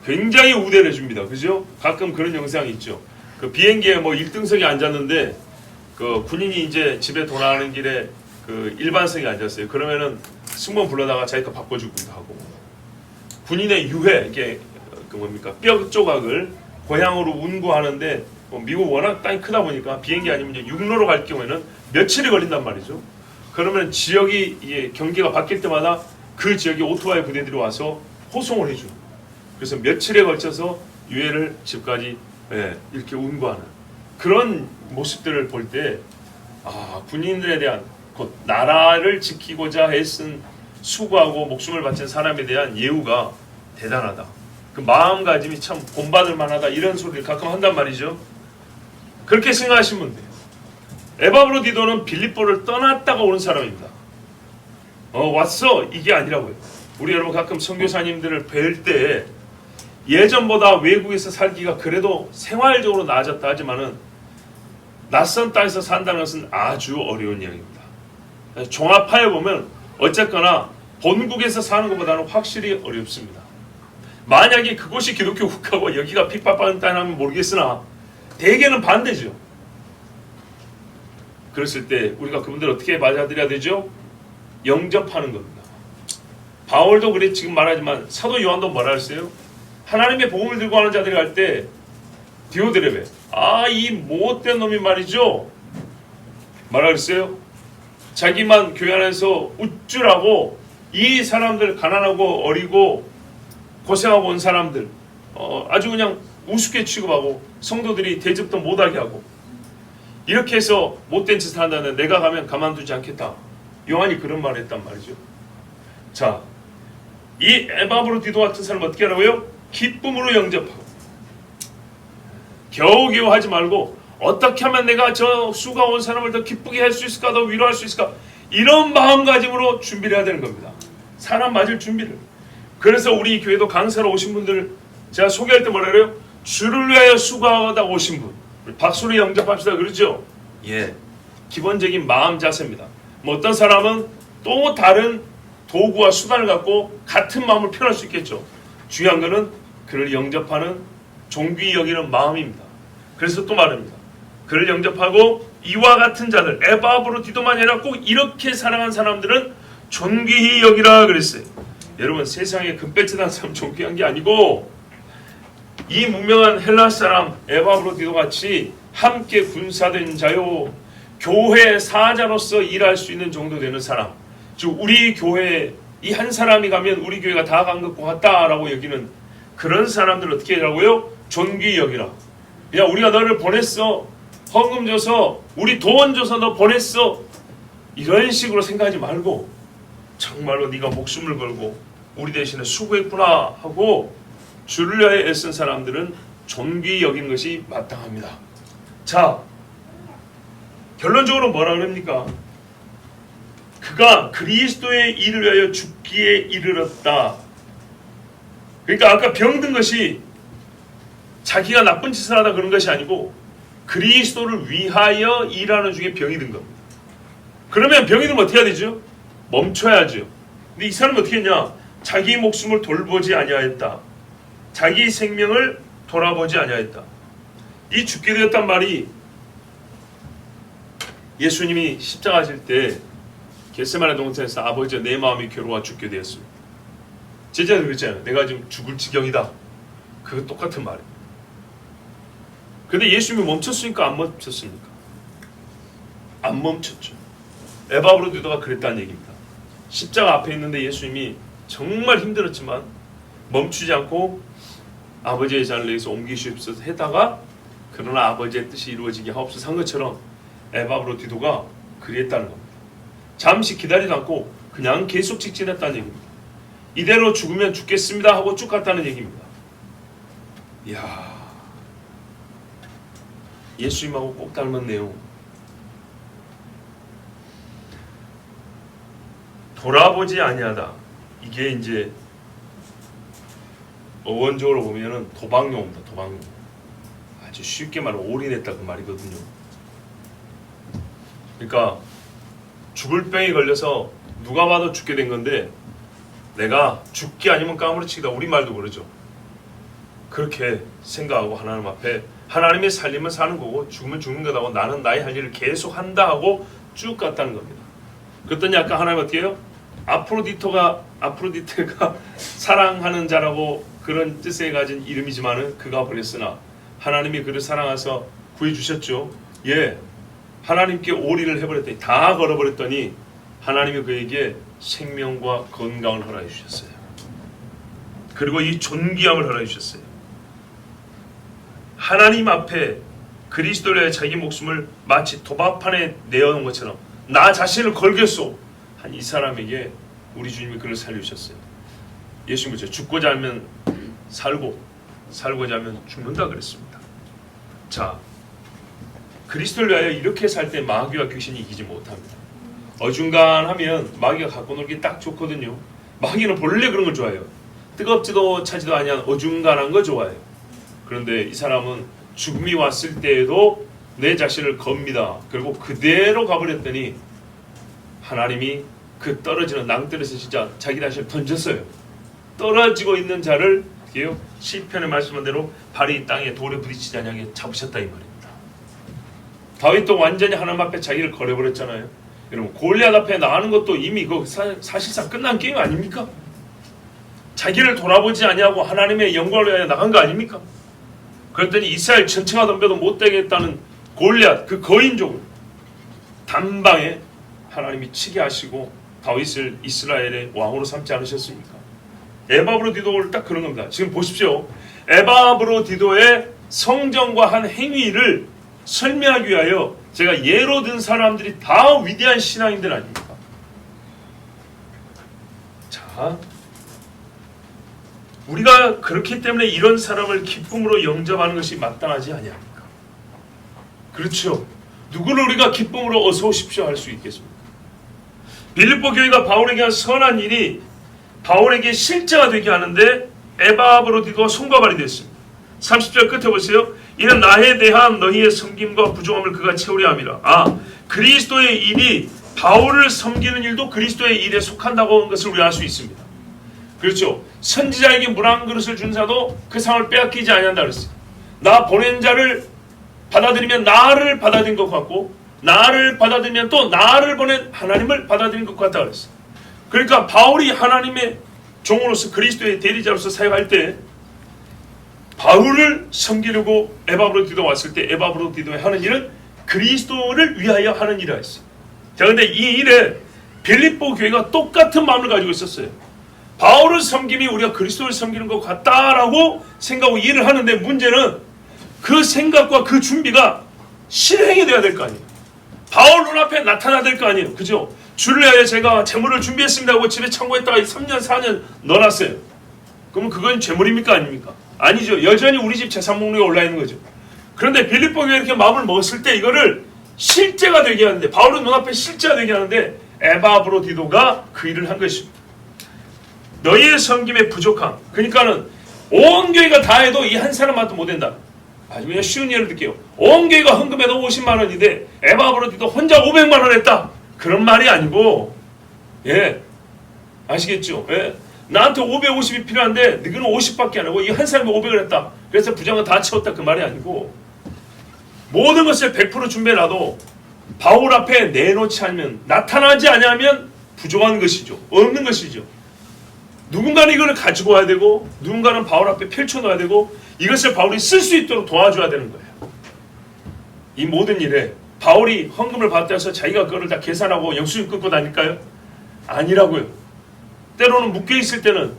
굉장히 우대를 해줍니다. 그죠? 가끔 그런 영상이 있죠. 그 비행기에 뭐 1등석에 앉았는데 그 군인이 이제 집에 돌아가는 길에 그 일반석에 앉았어요. 그러면은 승무원 불러다가 자기가 바꿔주기도 하고 군인의 유해 이게 그 뭡니까 뼈 조각을 고향으로 운구하는데 미국 워낙 땅이 크다 보니까 비행기 아니면 이제 육로로 갈 경우에는 며칠이 걸린단 말이죠. 그러면 지역이 이게 경계가 바뀔 때마다 그 지역에 오토바이 부대들이 와서 호송을 해줘요. 그래서 며칠에 걸쳐서 유해를 집까지 이렇게 운구하는 그런 모습들을 볼 때 군인들에 대한 곧 나라를 지키고자 애쓴 수고하고 목숨을 바친 사람에 대한 예우가 대단하다. 그 마음가짐이 참 본받을 만하다. 이런 소리를 가끔 한단 말이죠. 그렇게 생각하시면 돼요. 에바브로디도는 빌립보를 떠났다가 오는 사람입니다. 왔어 이게 아니라고요. 우리 여러분 가끔 선교사님들을 뵐 때 예전보다 외국에서 살기가 그래도 생활적으로 나아졌다 하지만은 낯선 땅에서 산다는 것은 아주 어려운 이야기입니다. 종합하여 보면 어쨌거나 본국에서 사는 것보다는 확실히 어렵습니다. 만약에 그곳이 기독교 국가고 여기가 핍박받는 땅이라면 모르겠으나 대개는 반대죠. 그랬을 때 우리가 그분들 어떻게 맞아들여야 되죠? 영접하는 겁니다. 바울도 그래 지금 말하지만 사도 요한도 뭐라 했어요? 하나님의 복음을 들고 하는 자들이 갈 때 디오드레베 이 못된 놈이 말이죠. 뭐라 그랬어요? 자기만 교회 안에서 우쭐하고 이 사람들 가난하고 어리고 고생하고 온 사람들 아주 그냥 우습게 취급하고 성도들이 대접도 못하게 하고 이렇게 해서 못된 짓을 한다는 내가 가면 가만두지 않겠다. 요한이 그런 말을 했단 말이죠. 자, 이 에바브로디도 같은 사람 어떻게 하라고요? 기쁨으로 영접하고 겨우겨우 하지 말고 어떻게 하면 내가 저 수가 온 사람을 더 기쁘게 할 수 있을까, 더 위로할 수 있을까, 이런 마음가짐으로 준비를 해야 되는 겁니다. 사람 맞을 준비를. 그래서 우리 교회도 강사로 오신 분들 제가 소개할 때 뭐라 그래요? 주를 위하여 수고하다 오신 분 박수로 영접합시다 그러죠. 기본적인 마음 자세입니다. 어떤 사람은 또 다른 도구와 수단을 갖고 같은 마음을 표현할 수 있겠죠. 중요한 것은 그를 영접하는 존귀히 여기는 마음입니다. 그래서 또 말합니다. 그를 영접하고 이와 같은 자들 에바브로디도만 아니라 꼭 이렇게 사랑한 사람들은 존귀히 여기라 그랬어요. 여러분 세상에 금배지 단 사람 존귀한 게 아니고 이 무명한 헬라 사람 에바브로디도 같이 함께 군사된 자요 교회 사자로서 일할 수 있는 정도 되는 사람, 즉 우리 교회 이 한 사람이 가면 우리 교회가 다 간 것 같다라고 여기는 그런 사람들 어떻게 하라고요? 존귀히 여기라. 야 우리가 너를 보냈어. 헌금 줘서 우리 돈 줘서 너 보냈어. 이런 식으로 생각하지 말고 정말로 네가 목숨을 걸고 우리 대신에 수고했구나 하고 주를 위하여 애쓴 사람들은 존귀히 여기는 것이 마땅합니다. 자, 결론적으로 뭐라 그럽니까? 그가 그리스도의 일을 위하여 죽기에 이르렀다. 그러니까 아까 병든 것이 자기가 나쁜 짓을 하다 그런 것이 아니고 그리스도를 위하여 일하는 중에 병이 든 겁니다. 그러면 병이 들면 어떻게 해야 되죠? 멈춰야죠. 근데 이 사람은 어떻게 했냐? 자기 목숨을 돌보지 아니하였다. 자기 생명을 돌아보지 아니하였다. 이 죽게 되었단 말이 예수님이 십자가 하실 때 겟세마네 동산에서 아버지 내 마음이 괴로워 죽게 되었습니다. 제자들 그랬잖아요. 내가 지금 죽을 지경이다. 그거 똑같은 말이에요. 근데 예수님이 멈췄으니까 안 멈췄습니까? 안 멈췄죠. 에바브로디도가 그랬다는 얘기입니다. 십자가 앞에 있는데 예수님이 정말 힘들었지만 멈추지 않고 아버지의 잔을 위해서 옮기시옵소서 해다가 그러나 아버지의 뜻이 이루어지게 하옵소서 한 것처럼 에바브로디도가 그랬다는 겁니다. 잠시 기다리지 않고 그냥 계속 직진했다는 얘기입니다. 이대로 죽으면 죽겠습니다 하고 쭉 갔다는 얘기입니다. 이야, 예수님하고 꼭 닮은 내용. 돌아보지 아니하다. 이게 이제 어원적으로 보면은 도박용입니다. 도박용. 아주 쉽게 말하면 올인했다 그 말이거든요. 그러니까 죽을 병이 걸려서 누가 봐도 죽게 된 건데 내가 죽기 아니면 까무러치기다. 우리말도 그러죠. 그렇게 생각하고 하나님 앞에 하나님의 살림은 사는 거고 죽으면 죽는 거다고 나는 나의 할 일을 계속 한다 하고 쭉 갔다는 겁니다. 그랬더니 아까 하나님 어떻게 해요? 아프로디테가 사랑하는 자라고 그런 뜻에 가진 이름이지만은 그가 버렸으나 하나님이 그를 사랑하셔서 구해주셨죠. 하나님께 오리를 해버렸더니 다 걸어버렸더니 하나님이 그에게 생명과 건강을 허락해 주셨어요. 그리고 이 존귀함을 허락해 주셨어요. 하나님 앞에 그리스도를 위해 자기 목숨을 마치 도박판에 내어놓은 것처럼 나 자신을 걸겠소 한 이 사람에게 우리 주님이 그를 살려주셨어요. 예수님께서 죽고자 하면 살고 살고자 하면 죽는다 그랬습니다. 자, 그리스도를 위하여 이렇게 살 때 마귀와 귀신이 이기지 못합니다. 어중간하면 마귀가 갖고 놀기 딱 좋거든요. 마귀는 본래 그런 걸 좋아해요. 뜨겁지도 차지도 아니한 어중간한 거 좋아해요. 그런데 이 사람은 죽음이 왔을 때에도 내 자신을 겁니다. 그리고 그대로 가버렸더니 하나님이 그 떨어지는 낭떠러지에서 진짜 자기 자신을 던졌어요. 떨어지고 있는 자를 시편에 말씀한 대로 발이 땅에 돌에 부딪히지 않게 잡으셨다 이 말입니다. 다윗도 완전히 하나님 앞에 자기를 걸어버렸잖아요. 여러분 골리앗 앞에 나가는 것도 이미 그 사실상 끝난 게임 아닙니까? 자기를 돌아보지 아니하고 하나님의 영광을 위하여 나간 거 아닙니까? 그랬더니 이스라엘 전체가 덤벼도 못 되겠다는 골리앗 그 거인족을 단방에 하나님이 치게 하시고 다윗을 이스라엘의 왕으로 삼지 않으셨습니까? 에바브로디도를 딱 그런 겁니다. 지금 보십시오. 에바브로디도의 성정과 한 행위를 설명하기 위하여 제가 예로 든 사람들이 다 위대한 신앙인들 아닙니까? 자, 우리가 그렇기 때문에 이런 사람을 기쁨으로 영접하는 것이 마땅하지 아니합니까? 그렇죠. 누구를 우리가 기쁨으로 어서 오십시오 할 수 있겠습니까? 빌립보 교회가 바울에게 한 선한 일이 바울에게 실제가 되게 하는데 에바브로디도가 손과 발이 됐습니다. 30절 끝에 보세요. 이는 나에 대한 너희의 섬김과 부족함을 그가 채우려 함이라. 그리스도의 일이 바울을 섬기는 일도 그리스도의 일에 속한다고 하는 것을 우리가 알 수 있습니다. 그렇죠. 선지자에게 물 한 그릇을 준 자도 그 상을 빼앗기지 아니한다 그랬어요. 나 보낸 자를 받아들이면 나를 받아들인 것 같고 나를 받아들이면 또 나를 보낸 하나님을 받아들인 것 같다 그랬어요. 그러니까 바울이 하나님의 종으로서 그리스도의 대리자로서 사역할 때 바울을 섬기려고 에바브로디도 왔을 때 에바브로디도의 하는 일은 그리스도를 위하여 하는 일이라 했어요. 자, 근데 이 일에 빌립보 교회가 똑같은 마음을 가지고 있었어요. 바울을 섬김이 우리가 그리스도를 섬기는 것 같다라고 생각하고 일을 하는데 문제는 그 생각과 그 준비가 실행이 돼야 될 거 아니에요. 바울 눈앞에 나타나야 될 거 아니에요. 그죠? 주를 위하여 제가 재물을 준비했습니다 하고 집에 창고에다가 3년 4년 넣어놨어요. 그러면 그건 재물입니까 아닙니까? 아니죠. 여전히 우리 집 재산 목록에 올라있는 거죠. 그런데 빌립보 교회 이렇게 마음을 먹었을 때 이거를 실제가 되게 하는데 바울은 눈앞에 실제가 되게 하는데 에바브로디도가 그 일을 한 것입니다. 너희의 섬김의 부족함. 그러니까는 온 교회가 다 해도 이 한 사람만도 못 된다. 아주 그냥 쉬운 예를 들게요. 온 교회가 헌금해도 50만 원인데 에바브로디도 혼자 500만 원 했다. 그런 말이 아니고, 예, 아시겠죠? 예, 나한테 550이 필요한데 너희는 50밖에 안 하고 이 한 사람이 500을 했다. 그래서 부정은 다 채웠다. 그 말이 아니고 모든 것을 100% 준비해놔도 바울 앞에 내놓지 않으면 나타나지 않으면 부족한 것이죠. 없는 것이죠. 누군가는 이걸 가지고 와야 되고 누군가는 바울 앞에 펼쳐놓아야 되고 이것을 바울이 쓸 수 있도록 도와줘야 되는 거예요. 이 모든 일에 바울이 헌금을 받다 해서 자기가 그거를 다 계산하고 영수증 끊고 다닐까요? 아니라고요. 때로는 묶여있을 때는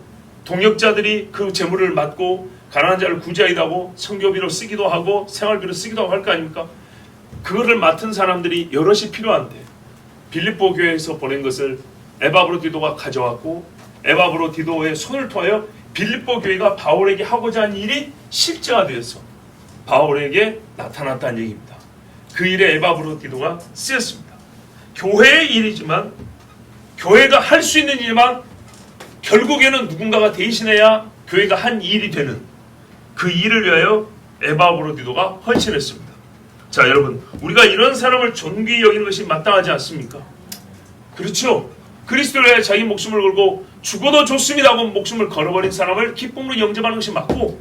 동역자들이 그 재물을 맡고 가난한 자를 구제하기도 하고 선교비로 쓰기도 하고 생활비로 쓰기도 하고 할 거 아닙니까? 그거를 맡은 사람들이 여럿이 필요한데 빌립보 교회에서 보낸 것을 에바브로디도가 가져왔고 에바브로디도의 손을 통하여 빌립보 교회가 바울에게 하고자 한 일이 실제가 되어서 바울에게 나타났다는 얘기입니다. 그 일에 에바브로디도가 쓰였습니다. 교회의 일이지만 교회가 할 수 있는 일만 결국에는 누군가가 대신해야 교회가 한 일이 되는 그 일을 위하여 에바브로디도가 헌신했습니다. 자, 여러분, 우리가 이런 사람을 존귀히 여기는 것이 마땅하지 않습니까? 그렇죠. 그리스도를 위해 자기 목숨을 걸고 죽어도 좋습니다 하고 목숨을 걸어버린 사람을 기쁨으로 영접하는 것이 맞고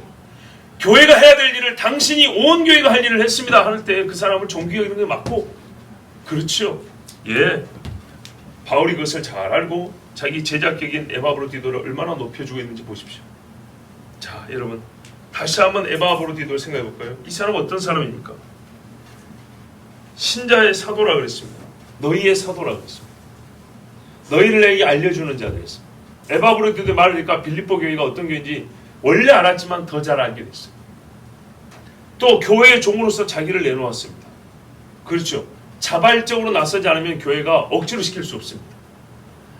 교회가 해야 될 일을 당신이 온 교회가 할 일을 했습니다 할 때 그 사람을 존귀히 여기는 게 맞고 그렇죠. 예, 바울이 그것을 잘 알고 자기 제자격인 에바브로디도를 얼마나 높여주고 있는지 보십시오. 자, 여러분 다시 한번 에바브로디도를 생각해 볼까요? 이 사람은 어떤 사람입니까? 신자의 사도라 그랬습니다. 너희의 사도라 그랬습니다. 너희를 내게 알려주는 자들이었습니다. 에바브로디도의 말을 듣니까 빌립보 교회가 어떤 교회인지 원래 알았지만 더 잘 알게 됐어요. 또 교회의 종으로서 자기를 내놓았습니다. 그렇죠. 자발적으로 나서지 않으면 교회가 억지로 시킬 수 없습니다.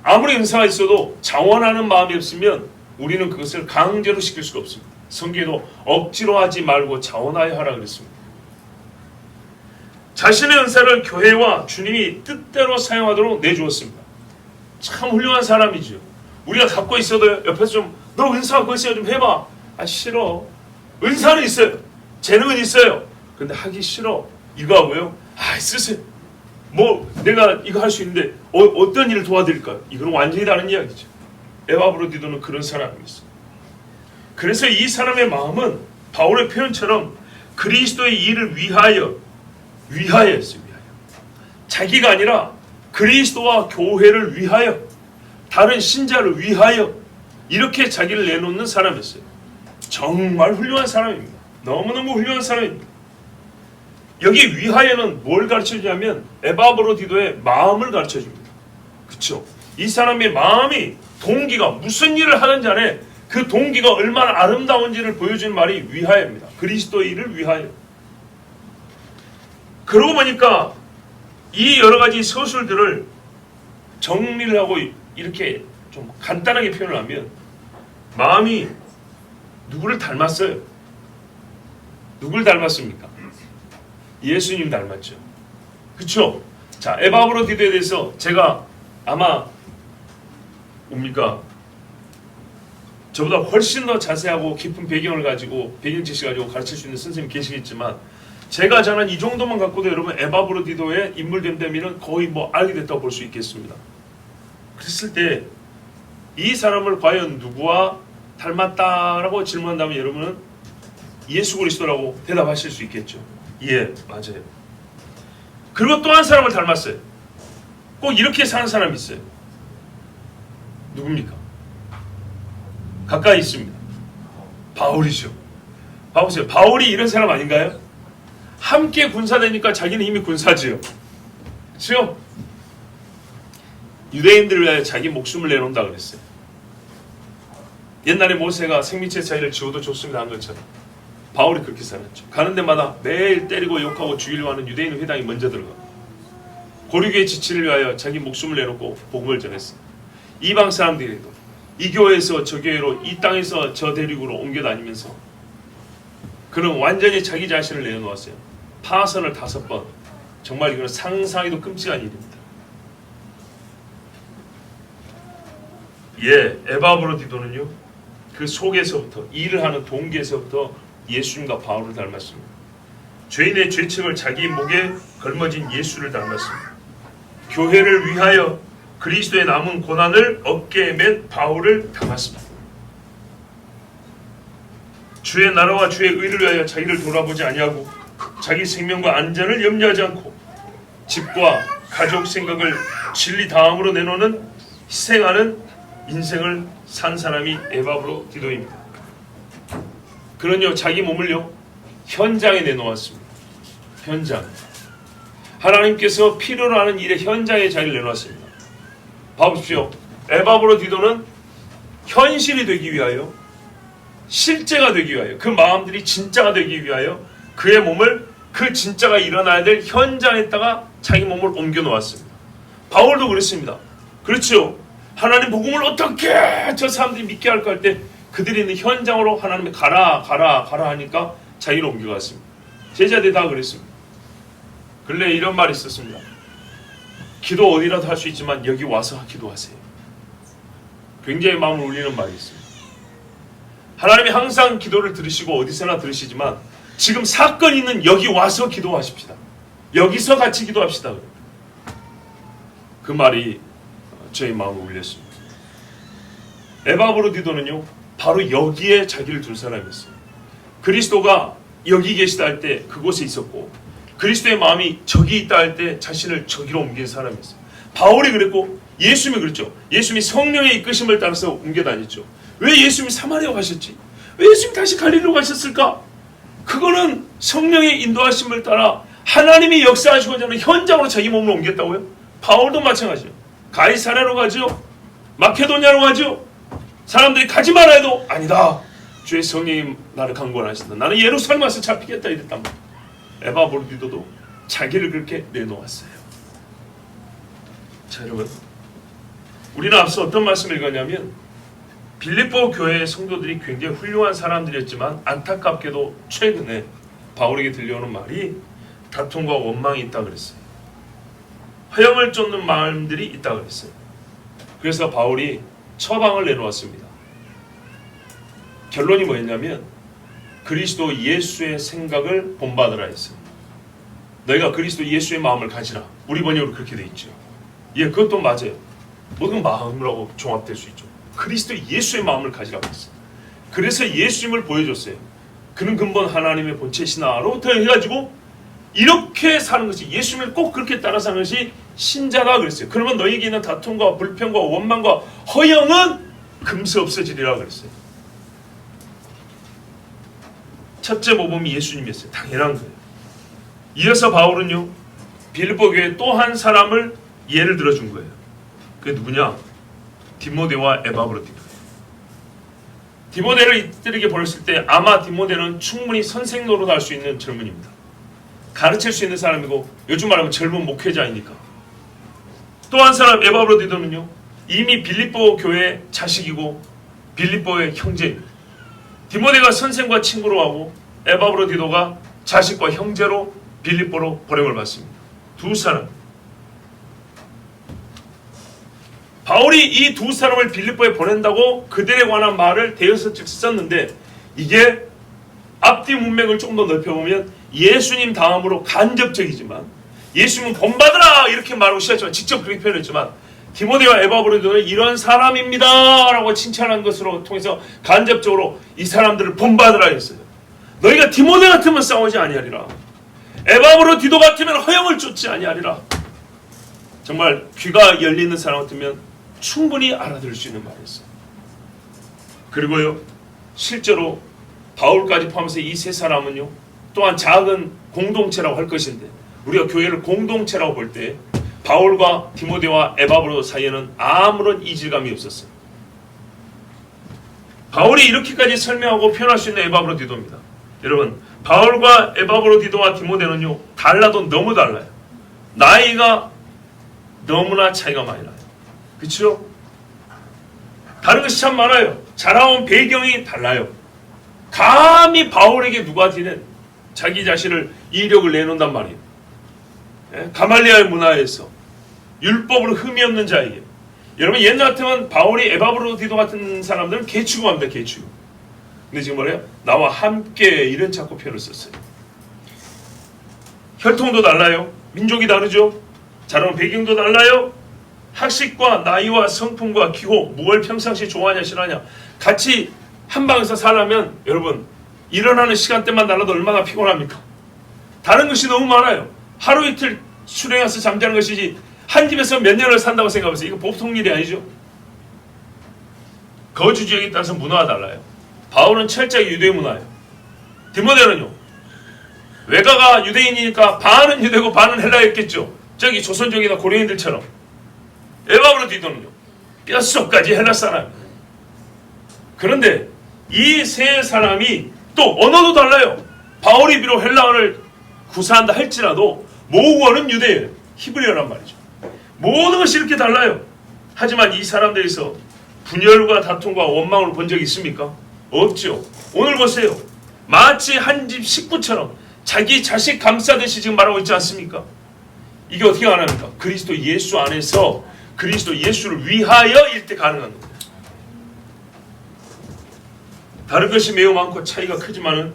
아무리 은사가 있어도 자원하는 마음이 없으면 우리는 그것을 강제로 시킬 수가 없습니다. 성경에도 억지로 하지 말고 자원하여 하라 그랬습니다. 자신의 은사를 교회와 주님이 뜻대로 사용하도록 내주었습니다. 참 훌륭한 사람이죠. 우리가 갖고 있어도 옆에서 좀 너 은사 그거 있어요 좀 해봐. 아 싫어. 은사는 있어요. 재능은 있어요. 근데 하기 싫어. 이거 하고요. 아 쓰세요. 뭐 내가 이거 할 수 있는데 어떤 일을 도와드릴까요? 이건 완전히 다른 이야기죠. 에바브로디도는 그런 사람이었어요. 그래서 이 사람의 마음은 바울의 표현처럼 그리스도의 일을 위하여였어요. 자기가 아니라 그리스도와 교회를 위하여, 다른 신자를 위하여 이렇게 자기를 내놓는 사람이었어요. 정말 훌륭한 사람입니다. 너무너무 훌륭한 사람입니다. 여기 위하여는 뭘 가르쳐주냐면 에바브로디도의 마음을 가르쳐줍니다. 그렇죠? 이 사람의 마음이, 동기가 무슨 일을 하는지 안에 그 동기가 얼마나 아름다운지를 보여주는 말이 위하여입니다. 그리스도의 일을 위하여. 그러고 보니까 이 여러 가지 서술들을 정리를 하고 이렇게 좀 간단하게 표현을 하면 마음이 누구를 닮았어요? 누굴 닮았습니까? 예수님 닮았죠. 그렇죠? 자, 에바브로디도에 대해서 제가 아마 뭡니까? 저보다 훨씬 더 자세하고 깊은 배경을 가지고 배경 지식을 가지고 가르칠 수 있는 선생님이 계시겠지만 제가 저는 이 정도만 갖고도 여러분 에바브로디도의 인물 됨됨이는 거의 뭐 알게 됐다고 볼 수 있겠습니다. 그랬을 때 이 사람을 과연 누구와 닮았다라고 질문한다면 여러분은 예수 그리스도라고 대답하실 수 있겠죠. 예, 맞아요. 그리고 또 한 사람을 닮았어요. 꼭 이렇게 사는 사람이 있어요. 누굽니까? 가까이 있습니다. 바울이죠. 봐보세요. 바울이 이런 사람 아닌가요? 함께 군사되니까 자기는 이미 군사지요. 그렇죠? 유대인들을 위하여 자기 목숨을 내놓는다 그랬어요. 옛날에 모세가 생명체 차이를 지워도 좋습니다 한 것처럼 바울이 그렇게 살았죠. 가는 데마다 매일 때리고 욕하고 죽이려고 하는 유대인 회당이 먼저 들어가 고리교의 지치를 위하여 자기 목숨을 내놓고 복음을 전했어요. 이방 사람들에도 이 교회에서 저 교회로, 이 땅에서 저 대륙으로 옮겨 다니면서 그는 완전히 자기 자신을 내놓았어요. 파선을 5번. 정말 이거는 상상해도 끔찍한 일입니다. 예, 에바브로디도는요, 그 속에서부터, 일을 하는 동기에서부터 예수님과 바울을 닮았습니다. 죄인의 죄책을 자기 목에 걸머진 예수를 닮았습니다. 교회를 위하여 그리스도의 남은 고난을 어깨에 맨 바울을 닮았습니다. 주의 나라와 주의 의를 위하여 자기를 돌아보지 아니하고 자기 생명과 안전을 염려하지 않고 집과 가족 생각을 진리 다음으로 내놓는 희생하는 인생을 산 사람이 에바브로디도입니다. 그는요 자기 몸을요 현장에 내놓았습니다. 현장. 하나님께서 필요로 하는 일의 현장에 자기를 내놓았습니다. 봐보십시오. 에바브로디도는 현실이 되기 위하여, 실제가 되기 위하여, 그 마음들이 진짜가 되기 위하여 그의 몸을 그 진짜가 일어나야 될 현장에다가 자기 몸을 옮겨 놓았습니다. 바울도 그랬습니다. 그렇죠. 하나님 복음을 어떻게 저 사람들이 믿게 할까 할 때 그들이 있는 현장으로 하나님이 가라 하니까 자기를 옮겨갔습니다. 제자들이 다 그랬습니다. 근래 이런 말이 있었습니다. 기도 어디라도 할 수 있지만 여기 와서 기도하세요. 굉장히 마음을 울리는 말이 있습니다. 하나님이 항상 기도를 들으시고 어디서나 들으시지만 지금 사건 있는 여기 와서 기도하십시다. 여기서 같이 기도합시다. 그 말이 저희 마음을 울렸습니다. 에바브로디도는요 바로 여기에 자기를 둔 사람이었어요. 그리스도가 여기 계시다 할 때 그곳에 있었고 그리스도의 마음이 저기 있다 할 때 자신을 저기로 옮긴 사람이었어요. 바울이 그랬고 예수님이 그랬죠. 예수님이 성령의 이끄심을 따라서 옮겨 다녔죠. 왜 예수님이 사마리아 가셨지? 왜 예수님이 다시 갈릴리로 가셨을까? 그거는 성령의 인도하심을 따라 하나님이 역사하시고자 하는 현장으로 자기 몸을 옮겼다고요? 바울도 마찬가지죠. 가이사랴로 가죠. 마케도냐로 가죠. 사람들이 가지 말아 해도 아니다. 주의 성령이 나를 강권하신다. 나는 예루살렘 와서 잡히겠다 이랬단 말이에요. 에바브로디도도 자기를 그렇게 내놓았어요. 자, 여러분, 우리는 앞서 어떤 말씀을 읽었냐면 빌립보 교회의 성도들이 굉장히 훌륭한 사람들이었지만 안타깝게도 최근에 바울에게 들려오는 말이 다툼과 원망이 있다 그랬어요. 허영을 쫓는 마음들이 있다 그랬어요. 그래서 바울이 처방을 내놓았습니다. 결론이 뭐였냐면 그리스도 예수의 생각을 본받으라 했어요. 너희가 그리스도 예수의 마음을 가지라. 우리 번역으로 그렇게 돼 있죠. 예, 그것도 맞아요. 모든 마음이라고 종합될 수 있죠. 그리스도 예수의 마음을 가지라고 했어요. 그래서 예수님을 보여줬어요. 그는 근본 하나님의 본체시나로부터 해가지고 이렇게 사는 것이, 예수님을 꼭 그렇게 따라 사는 것이 신자다 그랬어요. 그러면 너희에게 있는 다툼과 불평과 원망과 허영은 금세 없어지리라 그랬어요. 첫째 모범이 예수님이었어요. 당연한 거예요. 이어서 바울은요, 빌립보 교회 또 한 사람을 예를 들어준 거예요. 그게 누구냐? 디모데와 에바브로디도예요. 디모데를 이들에게 보냈을 때 아마 디모데는 충분히 선생 노릇할 수 있는 젊은입니다. 가르칠 수 있는 사람이고 요즘 말하면 젊은 목회자이니까. 또 한 사람 에바브로디도는요, 이미 빌립보 교회의 자식이고 빌립보의 형제입니다. 디모데가 선생과 친구로 하고 에바브로디도가 자식과 형제로 빌립보로 보냄을 받습니다. 두 사람. 바울이 이 두 사람을 빌립보에 보낸다고 그들에 관한 말을 대여섯 줄 썼는데, 이게 앞뒤 문맥을 조금 더 넓혀보면 예수님 다음으로 간접적이지만, 예수님은 본받으라 이렇게 말하고 시작했지만 직접 그렇게 표현했지만, 디모데와 에바브로디도는 이런 사람입니다 라고 칭찬한 것으로 통해서 간접적으로 이 사람들을 본받으라 했어요. 너희가 디모데 같으면 싸우지 아니하리라. 에바브로디도 같으면 허영을 쫓지 아니하리라. 정말 귀가 열리는 사람 같으면 충분히 알아들을 수 있는 말이었어요. 그리고요, 실제로 바울까지 포함해서 이 세 사람은요, 또한 작은 공동체라고 할 것인데, 우리가 교회를 공동체라고 볼 때 바울과 디모데와 에바브로도 사이에는 아무런 이질감이 없었어요. 바울이 이렇게까지 설명하고 표현할 수 있는 에바브로디도입니다. 여러분, 바울과 에바브로디도와 디모데는요, 달라도 너무 달라요. 나이가 너무나 차이가 많이 나요. 그렇죠? 다른 것이 참 많아요. 자라온 배경이 달라요. 감히 바울에게 누가 지는 자기 자신을 이력을 내놓는단 말이에요. 가말리아의 문화에서 율법으로 흠이 없는 자에게. 여러분, 옛날 같으면 바울이 에바브로디도 같은 사람들은 개취급합니다. 개취급. 근데 지금 뭐래요? 나와 함께 이런 자꾸 표현을 썼어요. 혈통도 달라요. 민족이 다르죠. 자라온 배경도 달라요. 학식과 나이와 성품과 기호, 뭘 평상시 좋아하냐 싫어하냐, 같이 한 방에서 살려면 여러분, 일어나는 시간대만 달라도 얼마나 피곤합니까? 다른 것이 너무 많아요. 하루 이틀 수령해서 잠자는 것이지 한 집에서 몇 년을 산다고 생각하세요. 이거 보통 일이 아니죠. 거주 지역에 따라서 문화가 달라요. 바울은 철저히 유대 문화예요. 디모데는요, 외가가 유대인이니까 반은 유대고 반은 헬라였겠죠. 저기 조선족이나 고려인들처럼. 에바브로디도는요, 뼛속까지 헬라 사람이에요. 그런데 이 세 사람이 또 언어도 달라요. 바울이 비록 헬라어를 구사한다 할지라도 모국어는 유대예요. 히브리어란 말이죠. 모든 것이 이렇게 달라요. 하지만 이 사람들에서 분열과 다툼과 원망을 본 적이 있습니까? 없죠. 오늘 보세요. 마치 한 집 식구처럼 자기 자식 감싸듯이 지금 말하고 있지 않습니까? 이게 어떻게 가능합니까? 그리스도 예수 안에서 그리스도 예수를 위하여일 때 가능한 겁니다. 다른 것이 매우 많고 차이가 크지만은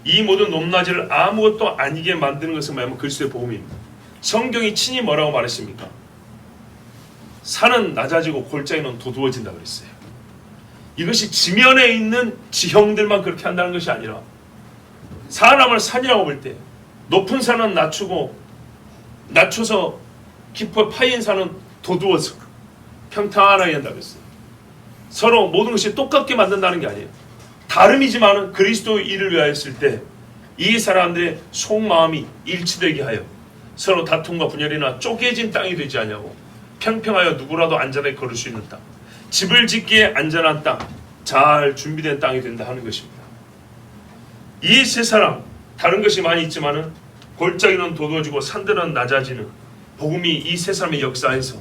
이 모든 높낮이를 아무것도 아니게 만드는 것은 뭐냐면 그리스도의 복음입니다. 성경이 친히 뭐라고 말했습니까? 산은 낮아지고 골짜기는 도두어진다 그랬어요. 이것이 지면에 있는 지형들만 그렇게 한다는 것이 아니라, 사람을 산이라고 볼 때 높은 산은 낮춰서 깊어 파인 산은 도두어서 평탄하게 한다고 했어요. 서로 모든 것이 똑같게 만든다는 게 아니에요. 다름이지만은 그리스도 일을 위하여 했을 때 이 사람들의 속마음이 일치되게 하여 서로 다툼과 분열이나 쪼개진 땅이 되지 않냐고, 평평하여 누구라도 안전하게 걸을 수 있는 땅, 집을 짓기에 안전한 땅, 잘 준비된 땅이 된다 하는 것입니다. 이 세 사람 다른 것이 많이 있지만은 골짜기는 도도해지고 산들은 낮아지는 복음이 이 세 사람의 역사에서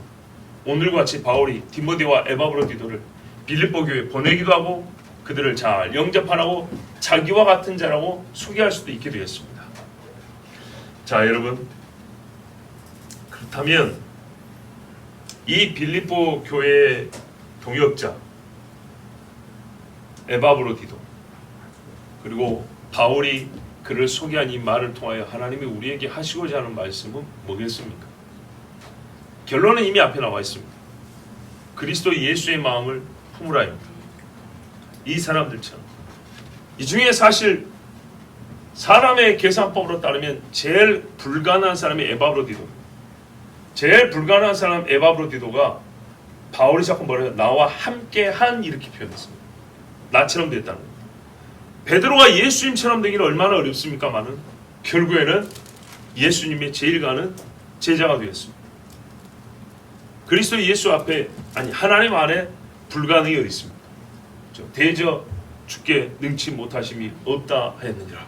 오늘과 같이 바울이 디모데와 에바브로디도를 빌립보 교회에 보내기도 하고 그들을 잘 영접하라고 자기와 같은 자라고 소개할 수도 있게 되었습니다. 자, 여러분, 그렇다면 이 빌립보 교회의 동역자 에바브로디도 그리고 바울이 그를 소개한 이 말을 통하여 하나님이 우리에게 하시고자 하는 말씀은 뭐겠습니까? 결론은 이미 앞에 나와 있습니다. 그리스도 예수의 마음을 품으라입니다. 이 사람들처럼 이 중에 사실 사람의 계산법으로 따르면 제일 불가능한 사람이 에바브로디도. 제일 불가능한 사람 에바브로디도가 바울이 자꾸 뭐래요? 나와 함께한 이렇게 표현했습니다. 나처럼 됐다는 겁니다. 베드로가 예수님처럼 되기는 얼마나 어렵습니까마는 결국에는 예수님의 제일 가는 제자가 되었습니다. 그리스도 예수 앞에 아니 하나님 안에 불가능이 어디 있습니까? 대저 주께 능치 못하심이 없다 하였느니라.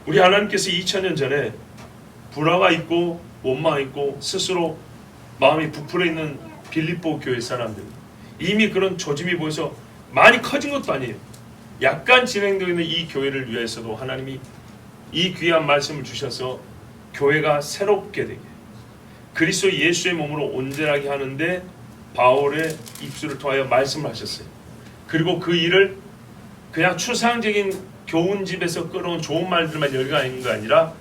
우리 하나님께서 2000년 전에 불화가 있고 원망이 있고 스스로 마음이 부풀어 있는 빌립보 교회 사람들 이미 그런 조짐이 보여서 많이 커진 것도 아니에요. 약간 진행되어 있는 이 교회를 위해서도 하나님이 이 귀한 말씀을 주셔서 교회가 새롭게 되게 그리스도 예수의 몸으로 온전하게 하는데 바울의 입술을 통하여 말씀을 하셨어요. 그리고 그 일을 그냥 추상적인 교훈집에서 끌어온 좋은 말들만 열거하는 게 아니라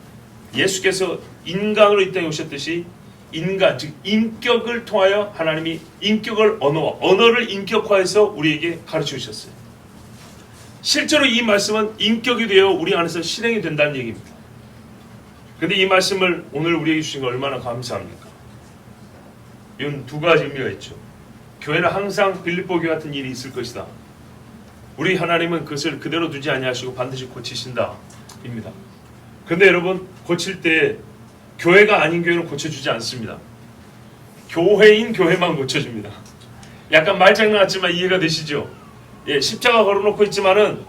예수께서 인간으로 이 땅에 오셨듯이 인간, 즉 인격을 통하여 하나님이 인격을 언어를 인격화해서 우리에게 가르쳐 주셨어요. 실제로 이 말씀은 인격이 되어 우리 안에서 실행이 된다는 얘기입니다. 그런데 이 말씀을 오늘 우리에게 주신 거 얼마나 감사합니까? 이건 두 가지 의미가 있죠. 교회는 항상 빌립보 교회 같은 일이 있을 것이다. 우리 하나님은 그것을 그대로 두지 아니하시고 반드시 고치신다 입니다. 그런데 여러분 고칠 때 교회가 아닌 교회는 고쳐주지 않습니다. 교회인 교회만 고쳐줍니다. 약간 말장난 같지만 이해가 되시죠? 예, 십자가 걸어놓고 있지만은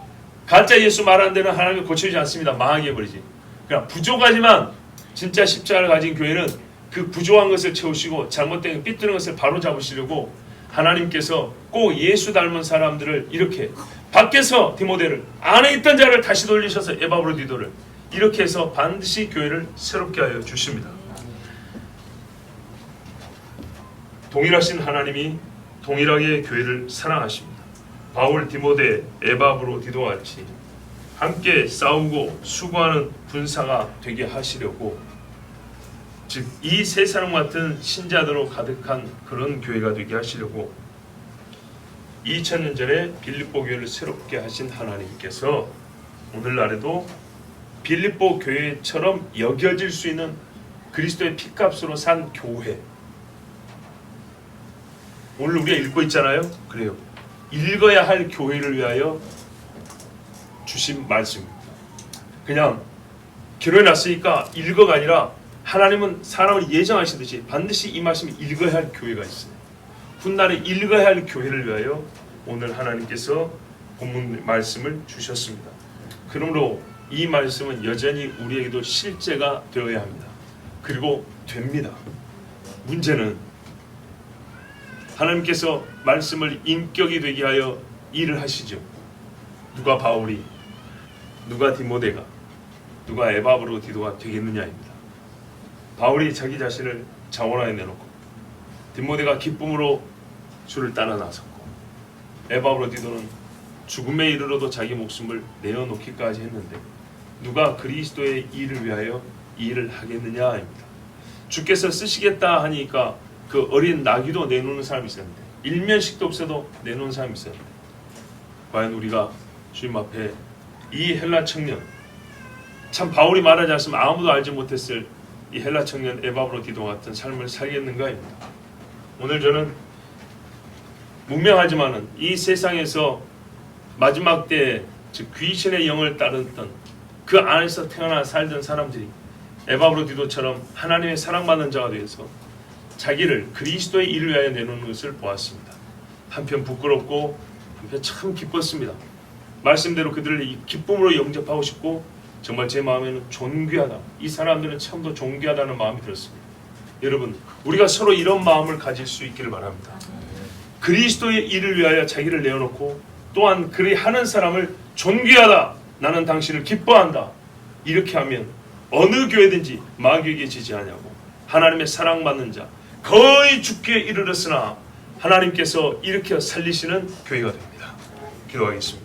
가짜 예수 말하는 데는 하나님이 고쳐주지 않습니다. 망하게 해버리지. 그러니까 부족하지만 진짜 십자가를 가진 교회는 그 부족한 것을 채우시고 잘못된 삐뚤은 것을 바로잡으시려고 하나님께서 꼭 예수 닮은 사람들을 이렇게 밖에서 디모데를 안에 있던 자를 다시 돌리셔서 에바브로디도를 이렇게 해서 반드시 교회를 새롭게 하여 주십니다. 동일하신 하나님이 동일하게 교회를 사랑하십니다. 바울, 디모데, 에바브로디도와 같이 함께 싸우고 수고하는 군사가 되게 하시려고 즉 이 세 사람 같은 신자들로 가득한 그런 교회가 되게 하시려고 2000년 전에 빌립보 교회를 새롭게 하신 하나님께서 오늘날에도 빌립보 교회처럼 여겨질 수 있는 그리스도의 피값으로 산 교회 오늘 우리가 읽고 있잖아요. 그래요. 읽어야 할 교회를 위하여 주신 말씀입니다. 그냥 기록해놨으니까 읽어가 아니라 하나님은 사람을 예정하시듯이 반드시 이 말씀을 읽어야 할 교회가 있어요. 훗날에 읽어야 할 교회를 위하여 오늘 하나님께서 본문 말씀을 주셨습니다. 그러므로 이 말씀은 여전히 우리에게도 실제가 되어야 합니다. 그리고 됩니다. 문제는 하나님께서 말씀을 인격이 되게 하여 일을 하시죠. 누가 바울이, 누가 디모데가, 누가 에바브로디도가 되겠느냐입니다. 바울이 자기 자신을 자원하에 내놓고 디모데가 기쁨으로 주를 따라 나섰고 에바브로디도는 죽음에 이르러도 자기 목숨을 내어놓기까지 했는데 누가 그리스도의 일을 위하여 이 일을 하겠느냐입니다. 주께서 쓰시겠다 하니까 그 어린 나귀도 내놓는 사람이 있었는데 일면식도 없어도 내놓은 사람이 있었는데 과연 우리가 주님 앞에 이 헬라 청년 참 바울이 말하지 않았으면 아무도 알지 못했을 이 헬라 청년 에바브로디도 같은 삶을 살겠는가입니다. 오늘 저는 분명하지만은 이 세상에서 마지막 때 즉 귀신의 영을 따르던 그 안에서 태어나 살던 사람들이 에바브로디도처럼 하나님의 사랑받는 자가 되어서 자기를 그리스도의 일을 위하여 내놓는 것을 보았습니다. 한편 부끄럽고 한편 참 기뻤습니다. 말씀대로 그들을 이 기쁨으로 영접하고 싶고 정말 제 마음에는 존귀하다. 이 사람들은 참도 존귀하다는 마음이 들었습니다. 여러분, 우리가 서로 이런 마음을 가질 수 있기를 바랍니다. 그리스도의 일을 위하여 자기를 내어놓고 또한 그리 하는 사람을 존귀하다. 나는 당신을 기뻐한다. 이렇게 하면 어느 교회든지 마귀에게 지지 않냐고 하나님의 사랑받는 자 거의 죽기에 이르렀으나 하나님께서 일으켜 살리시는 교회가 됩니다. 기도하겠습니다.